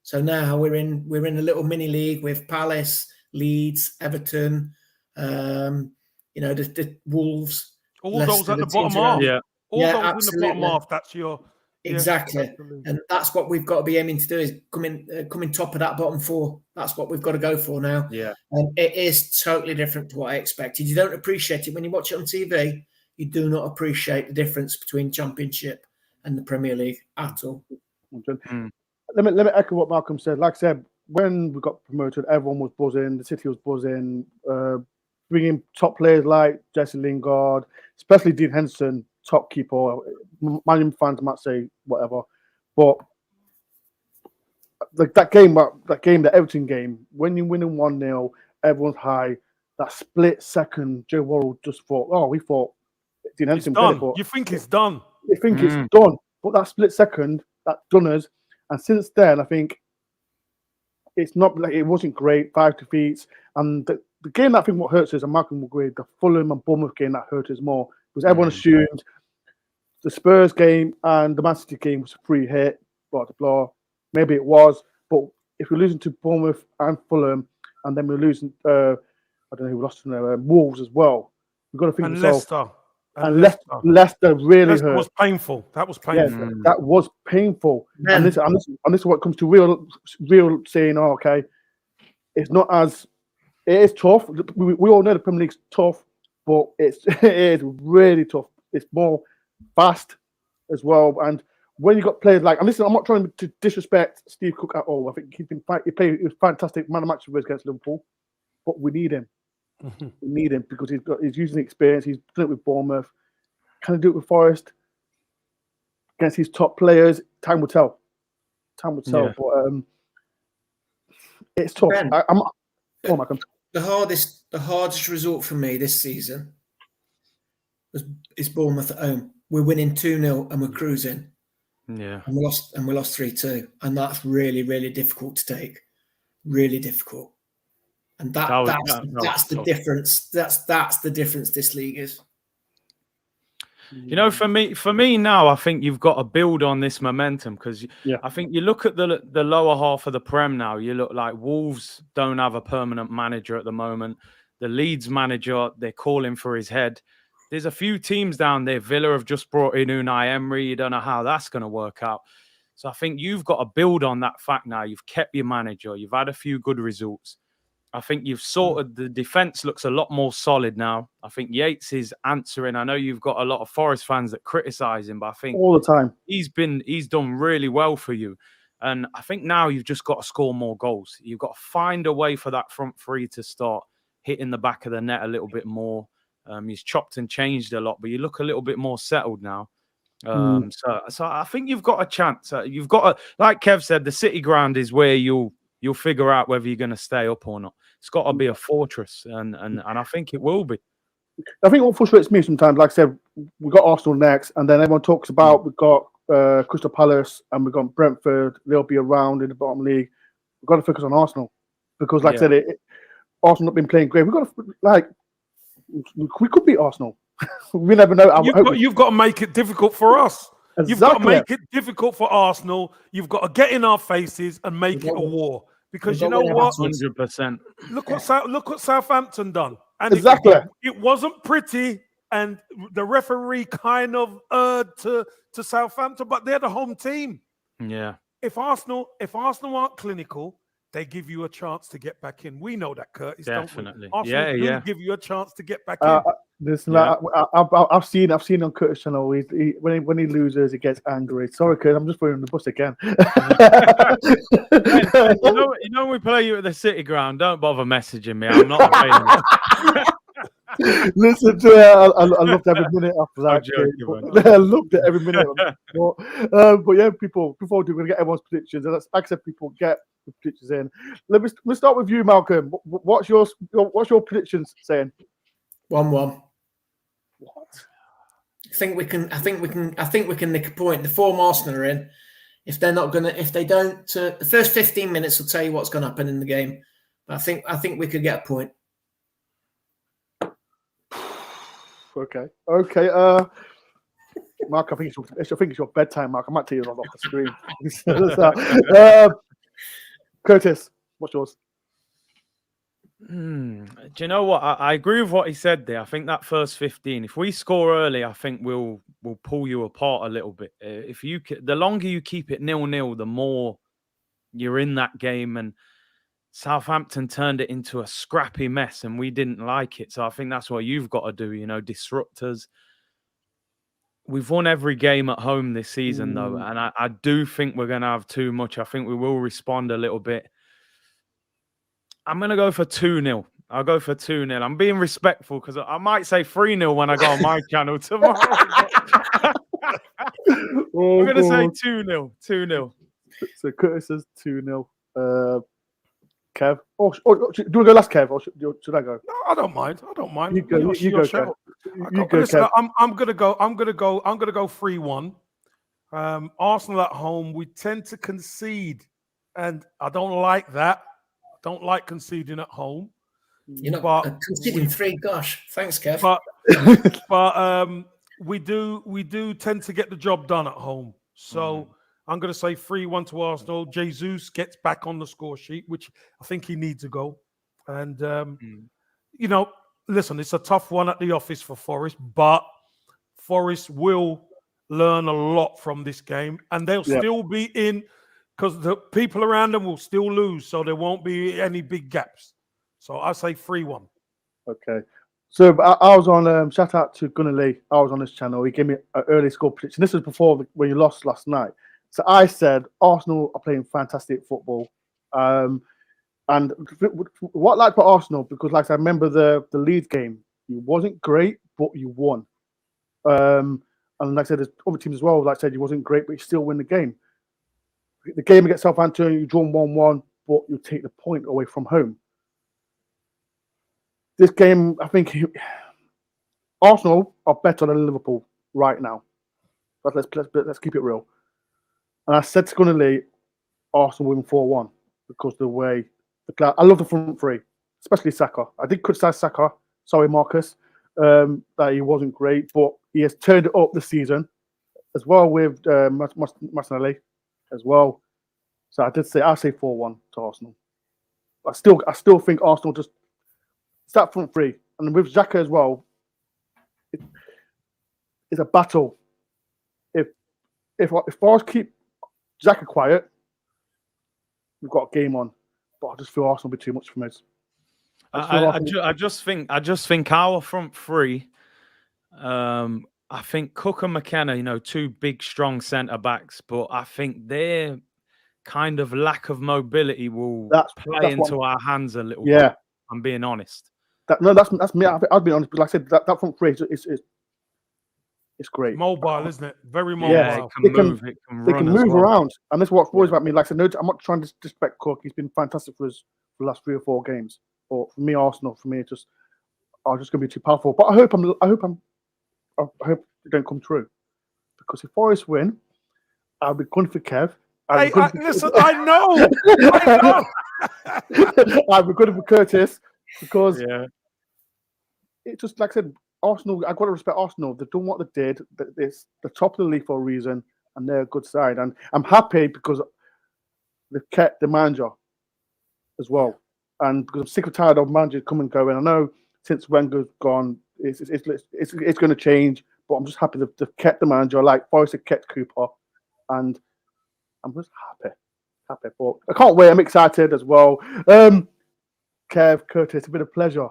So now we're in a little mini league with Palace, Leeds, Everton, The Wolves. All those at the bottom half. Yeah. All those absolutely. in the bottom half. That's your exactly. And that's what we've got to be aiming to do, is coming top of that bottom four. That's what we've got to go for now. Yeah. It is totally different to what I expected. You don't appreciate it when you watch it on TV. You do not appreciate the difference between Championship and the Premier League at all. Let me echo what Malcolm said. Like I said, when we got promoted, everyone was buzzing. The city was buzzing. Bringing top players like Jesse Lingard, especially Dean Henderson, top keeper. Man fans might say whatever, but like that game, the Everton game, when you're winning 1-0, everyone's high. That split second, Joe Worrell just thought, we thought Dean Henderson played it. You think it's done? You think it's done, but that split second, that done us. And since then, I think it's not like it wasn't great. 5 defeats, and the game that I think what hurts us, and Malcolm will agree, the Fulham and Bournemouth game that hurt us more, because everyone assumed the Spurs game and the Man City game was a free hit, blah blah blah. Maybe it was, but if we're losing to Bournemouth and Fulham, and then we're losing, I don't know who we lost to now, Wolves as well. We've got to think and of Leicester. And Leicester really hurt. Was painful. That was painful. Yeah, that was painful. Yeah. And this is what comes to real saying, okay, it's not as, it is tough. We all know the Premier League's tough, but it is really tough. It's more fast as well. And when you got players like, and listen, I'm not trying to disrespect Steve Cook at all. I think he was fantastic man of match against Liverpool, but we need him. We need him because he's using the experience. He's done it with Bournemouth. Can he do it with Forest? Against his top players, time will tell. Yeah. But it's tough. The hardest result for me this season is Bournemouth at home. We're winning 2-0 and we're cruising. Yeah. And we lost 3-2. And that's really, really difficult to take. Really difficult. And that's the difference. That's the difference this league is. You know, for me now, I think you've got to build on this momentum because I think you look at the lower half of the Prem now. You look like Wolves don't have a permanent manager at the moment. The Leeds manager, they're calling for his head. There's a few teams down there. Villa have just brought in Unai Emery. You don't know how that's going to work out. So I think you've got to build on that fact now. You've kept your manager. You've had a few good results. I think you've sorted the defense looks a lot more solid now. I think Yates is answering. I know you've got a lot of Forest fans that criticize him, but I think all the time he's done really well for you. And I think now you've just got to score more goals. You've got to find a way for that front three to start hitting the back of the net a little bit more. He's chopped and changed a lot, but you look a little bit more settled now. So I think you've got a chance. You've got to, like Kev said, the City ground is where you'll figure out whether you're going to stay up or not. It's got to be a fortress, and I think it will be. I think what frustrates me sometimes, like I said, we've got Arsenal next, and then everyone talks about we've got Crystal Palace and we've got Brentford. They'll be around in the bottom league. We've got to focus on Arsenal because, like I said, Arsenal not been playing great. We've got to, we could beat Arsenal. We never know. You've got to make it difficult for us. Exactly. You've got to make it difficult for Arsenal. You've got to get in our faces and make it a war. Because you know what? 100%. Look what Southampton done. And exactly. It wasn't pretty, and the referee kind of erred to Southampton, but they're the home team. Yeah. If Arsenal aren't clinical, they give you a chance to get back in. We know that, Curtis. Definitely. Don't we? Arsenal do give you a chance to get back in. Listen, I've seen on Curtis' channel. When he loses, he gets angry. Sorry, Curtis, I'm just putting on the bus again. you know, we play you at the City ground. Don't bother messaging me. I'm not available. Listen to it. I loved every minute after that. I loved it every minute. But yeah, before we're going to get everyone's predictions, and like I said, people get the predictions in. Let's start with you, Malcolm. What's your predictions saying? 1-1. What? I think we can nick a point. The form Arsenal are in. If they don't, the first 15 minutes will tell you what's going to happen in the game. But I think we could get a point. Okay. Mark, I think it's your bedtime, Mark. I might tell you off the screen. Curtis, what's yours? Do you know what? I agree with what he said there. I think that first 15, if we score early, I think we'll pull you apart a little bit. If you the longer you keep it 0-0, the more you're in that game. And Southampton turned it into a scrappy mess, and we didn't like it. So I think that's what you've got to do. Disrupt us. We've won every game at home this season, though, and I do think we're going to have too much. I think we will respond a little bit. I'm going to go for 2-0. I'll go for 2-0. I'm being respectful because I might say 3-0 when I go on my channel tomorrow. I'm going to say 2-0. 2-0. So Curtis says 2-0. Kev? Do you want to go last, Kev, or should I go? No, I don't mind. You go, Kev. Listen, I'm gonna go 3-1. Arsenal at home, we tend to concede, and I don't like that. I don't like conceding at home. You're not conceding 3. Gosh, thanks, Kev. But we do tend to get the job done at home. So I'm going to say 3-1 to Arsenal. Jesus gets back on the score sheet, which I think he needs to go. And listen, it's a tough one at the office for Forest, but Forest will learn a lot from this game, and they'll still be in, because the people around them will still lose, so there won't be any big gaps. So I say 3-1. Okay. So I was on, shout out to Gunnar Lee. I was on his channel. He gave me an early score prediction. This was before when you lost last night. So I said Arsenal are playing fantastic football. And what I like for Arsenal, because like I remember the Leeds game, it wasn't great, but you won. And like I said, there's other teams as well. Like I said, you wasn't great, but you still win the game. The game against Southampton, you draw 1-1, but you take the point away from home. This game, I think Arsenal are better than Liverpool right now. But let's keep it real. And I said to Gunnar Lee, Arsenal win 4-1 because the way I love the front three, especially Saka. I did criticize Saka. Sorry, Marcus, that he wasn't great, but he has turned it up this season as well with Martinelli as well. So I say 4-1 to Arsenal. I still think Arsenal just start front three, and with Xhaka as well. It's a battle. If Forest keep Xhaka quiet, we've got a game on. But I just feel Arsenal will be too much for me. I just think our front three. I think Cook and McKenna, two big, strong centre backs, but I think their kind of lack of mobility will play into our hands a little bit. I'm being honest. That's me. I've been honest, but like I said, that front three it's great. Mobile, isn't it? Very mobile. Yeah, it can move around, and that's what worries about me. Like I said, I'm not trying to disrespect Cook. He's been fantastic for us for the last 3 or 4 games. But for me, Arsenal, it's just going to be too powerful. But I hope it don't come true, because if Forest win, I'll be good for Kev. Listen, I know. I'll be good for Curtis, because it's just like I said. Arsenal, I've got to respect Arsenal. They've done what they did. It's the top of the league for a reason, and they're a good side. And I'm happy because they've kept the manager as well. And because I'm sick and tired of managers come and go. And I know since Wenger's gone, it's going to change. But I'm just happy that they've kept the manager, like Forest have kept Cooper, and I'm just happy. But I can't wait. I'm excited as well. Kev, Curtis, it's been a pleasure.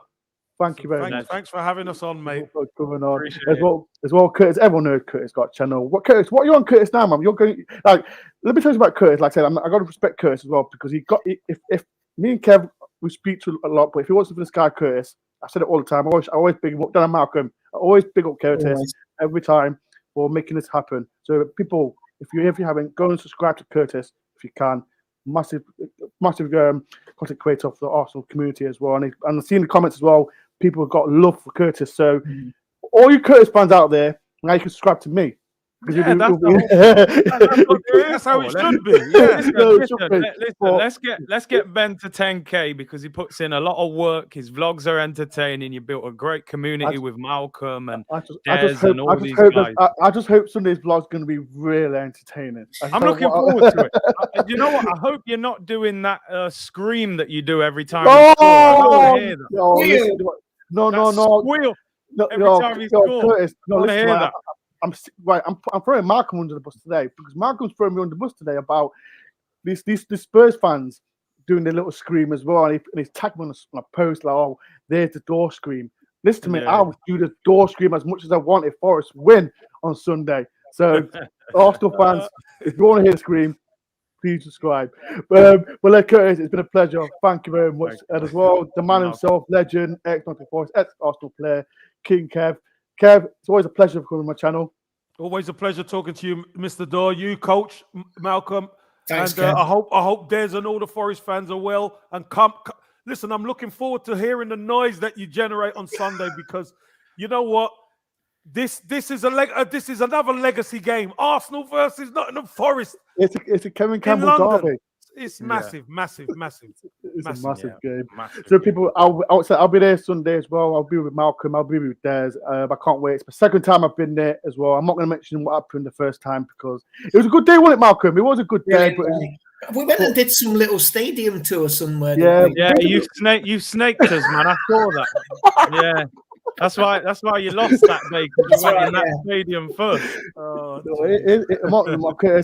Thank you very much. Thanks for having us on, mate. Coming on. As well, Curtis. Everyone knows Curtis got a channel. What are you on, Curtis, now, man? You're going let me tell you about Curtis. Like I said, I got to respect Curtis as well, because if me and Kev, we speak to a lot, but if he wants to be this guy Curtis, I said it all the time. I always big him up. Dan and Malcolm, I always big up Curtis every time for making this happen. So people, if you haven't, go and subscribe to Curtis if you can. Massive content creator for the Arsenal community as well, and I've seen the comments as well. People have got love for Curtis. So all you Curtis fans out there, now you can subscribe to me. Yeah, that's how it should be. Yeah. Let's get Ben to 10K because he puts in a lot of work. His vlogs are entertaining. You built a great community with Malcolm and Des and all these guys. I just hope Sunday's vlog's going to be really entertaining. I'm looking forward to it. You know what? I hope you're not doing that scream that you do every time. I don't want to hear that. No. Squeal every time you score. Curtis, I'm throwing Malcolm under the bus today because Malcolm's throwing me under the bus today about these Spurs fans doing their little scream as well, and he's tagged me on a post like, "Oh, there's the door scream." Listen to me, I would do the door scream as much as I want if Forest win on Sunday. So, Arsenal fans, if you want to hear the scream, please subscribe. But Curtis, it's been a pleasure. Thank you very much. And as well, the man himself, legend, ex-Nottingham Forest, ex-Arsenal player, King Kev. Kev, it's always a pleasure coming on my channel. Always a pleasure talking to you, Mr. Dore. You, Coach Malcolm. Thanks, and I hope Des and all the Forest fans are well. And come, listen, I'm looking forward to hearing the noise that you generate on Sunday because you know what? This is another legacy game. Arsenal versus Nottingham Forest. It's a Kevin Campbell derby. It's massive. It's a massive game. Massive So game. people, I'll be there Sunday as well. I'll be with Malcolm. I'll be with Des. I can't wait. It's the second time I've been there as well. I'm not going to mention what happened the first time because it was a good day, wasn't it, Malcolm? It was a good day. We went and did some little stadium tour somewhere. Yeah, you snaked us, man. I saw that. Yeah. That's why you lost that day because you went in that stadium first.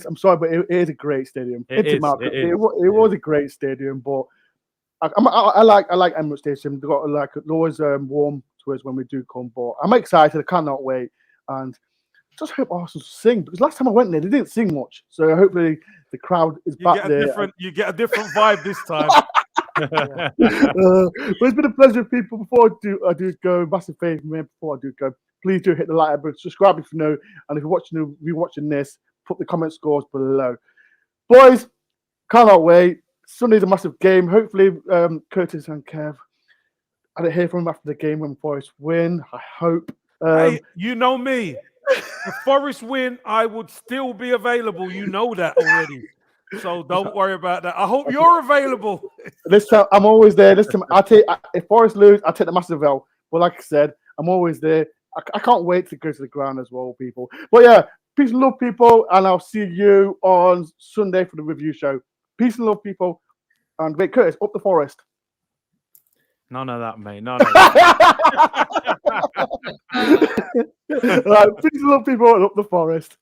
I'm sorry, but it is a great stadium. It was a great stadium, but I like Emirates Stadium. They've got always warm to us when we do come. But I'm excited. I cannot wait, and just hope Arsenal sing because last time I went there, they didn't sing much. So hopefully the crowd is back there. You get a different vibe this time. But it's been a pleasure, people. Before I do go, massive favor, man. Before I do go, please do hit the like button, subscribe if you know, and if you're watching this, put the comment scores below. Boys, cannot wait. Sunday's a massive game. Hopefully, Curtis and Kev, I don't hear from them after the game when Forest win. I hope. Hey, you know me. If Forest win, I would still be available. You know that already. So don't worry about that. I hope you're available. This time, I'm always there. This time, if Forest lose, I take the massive L. But like I said, I'm always there. I can't wait to go to the ground as well, people. But yeah, peace and love, people. And I'll see you on Sunday for the review show. Peace and love, people. And wait, Curtis, up the Forest. None of that, mate. None of that. Right, peace and love, people. And up the Forest.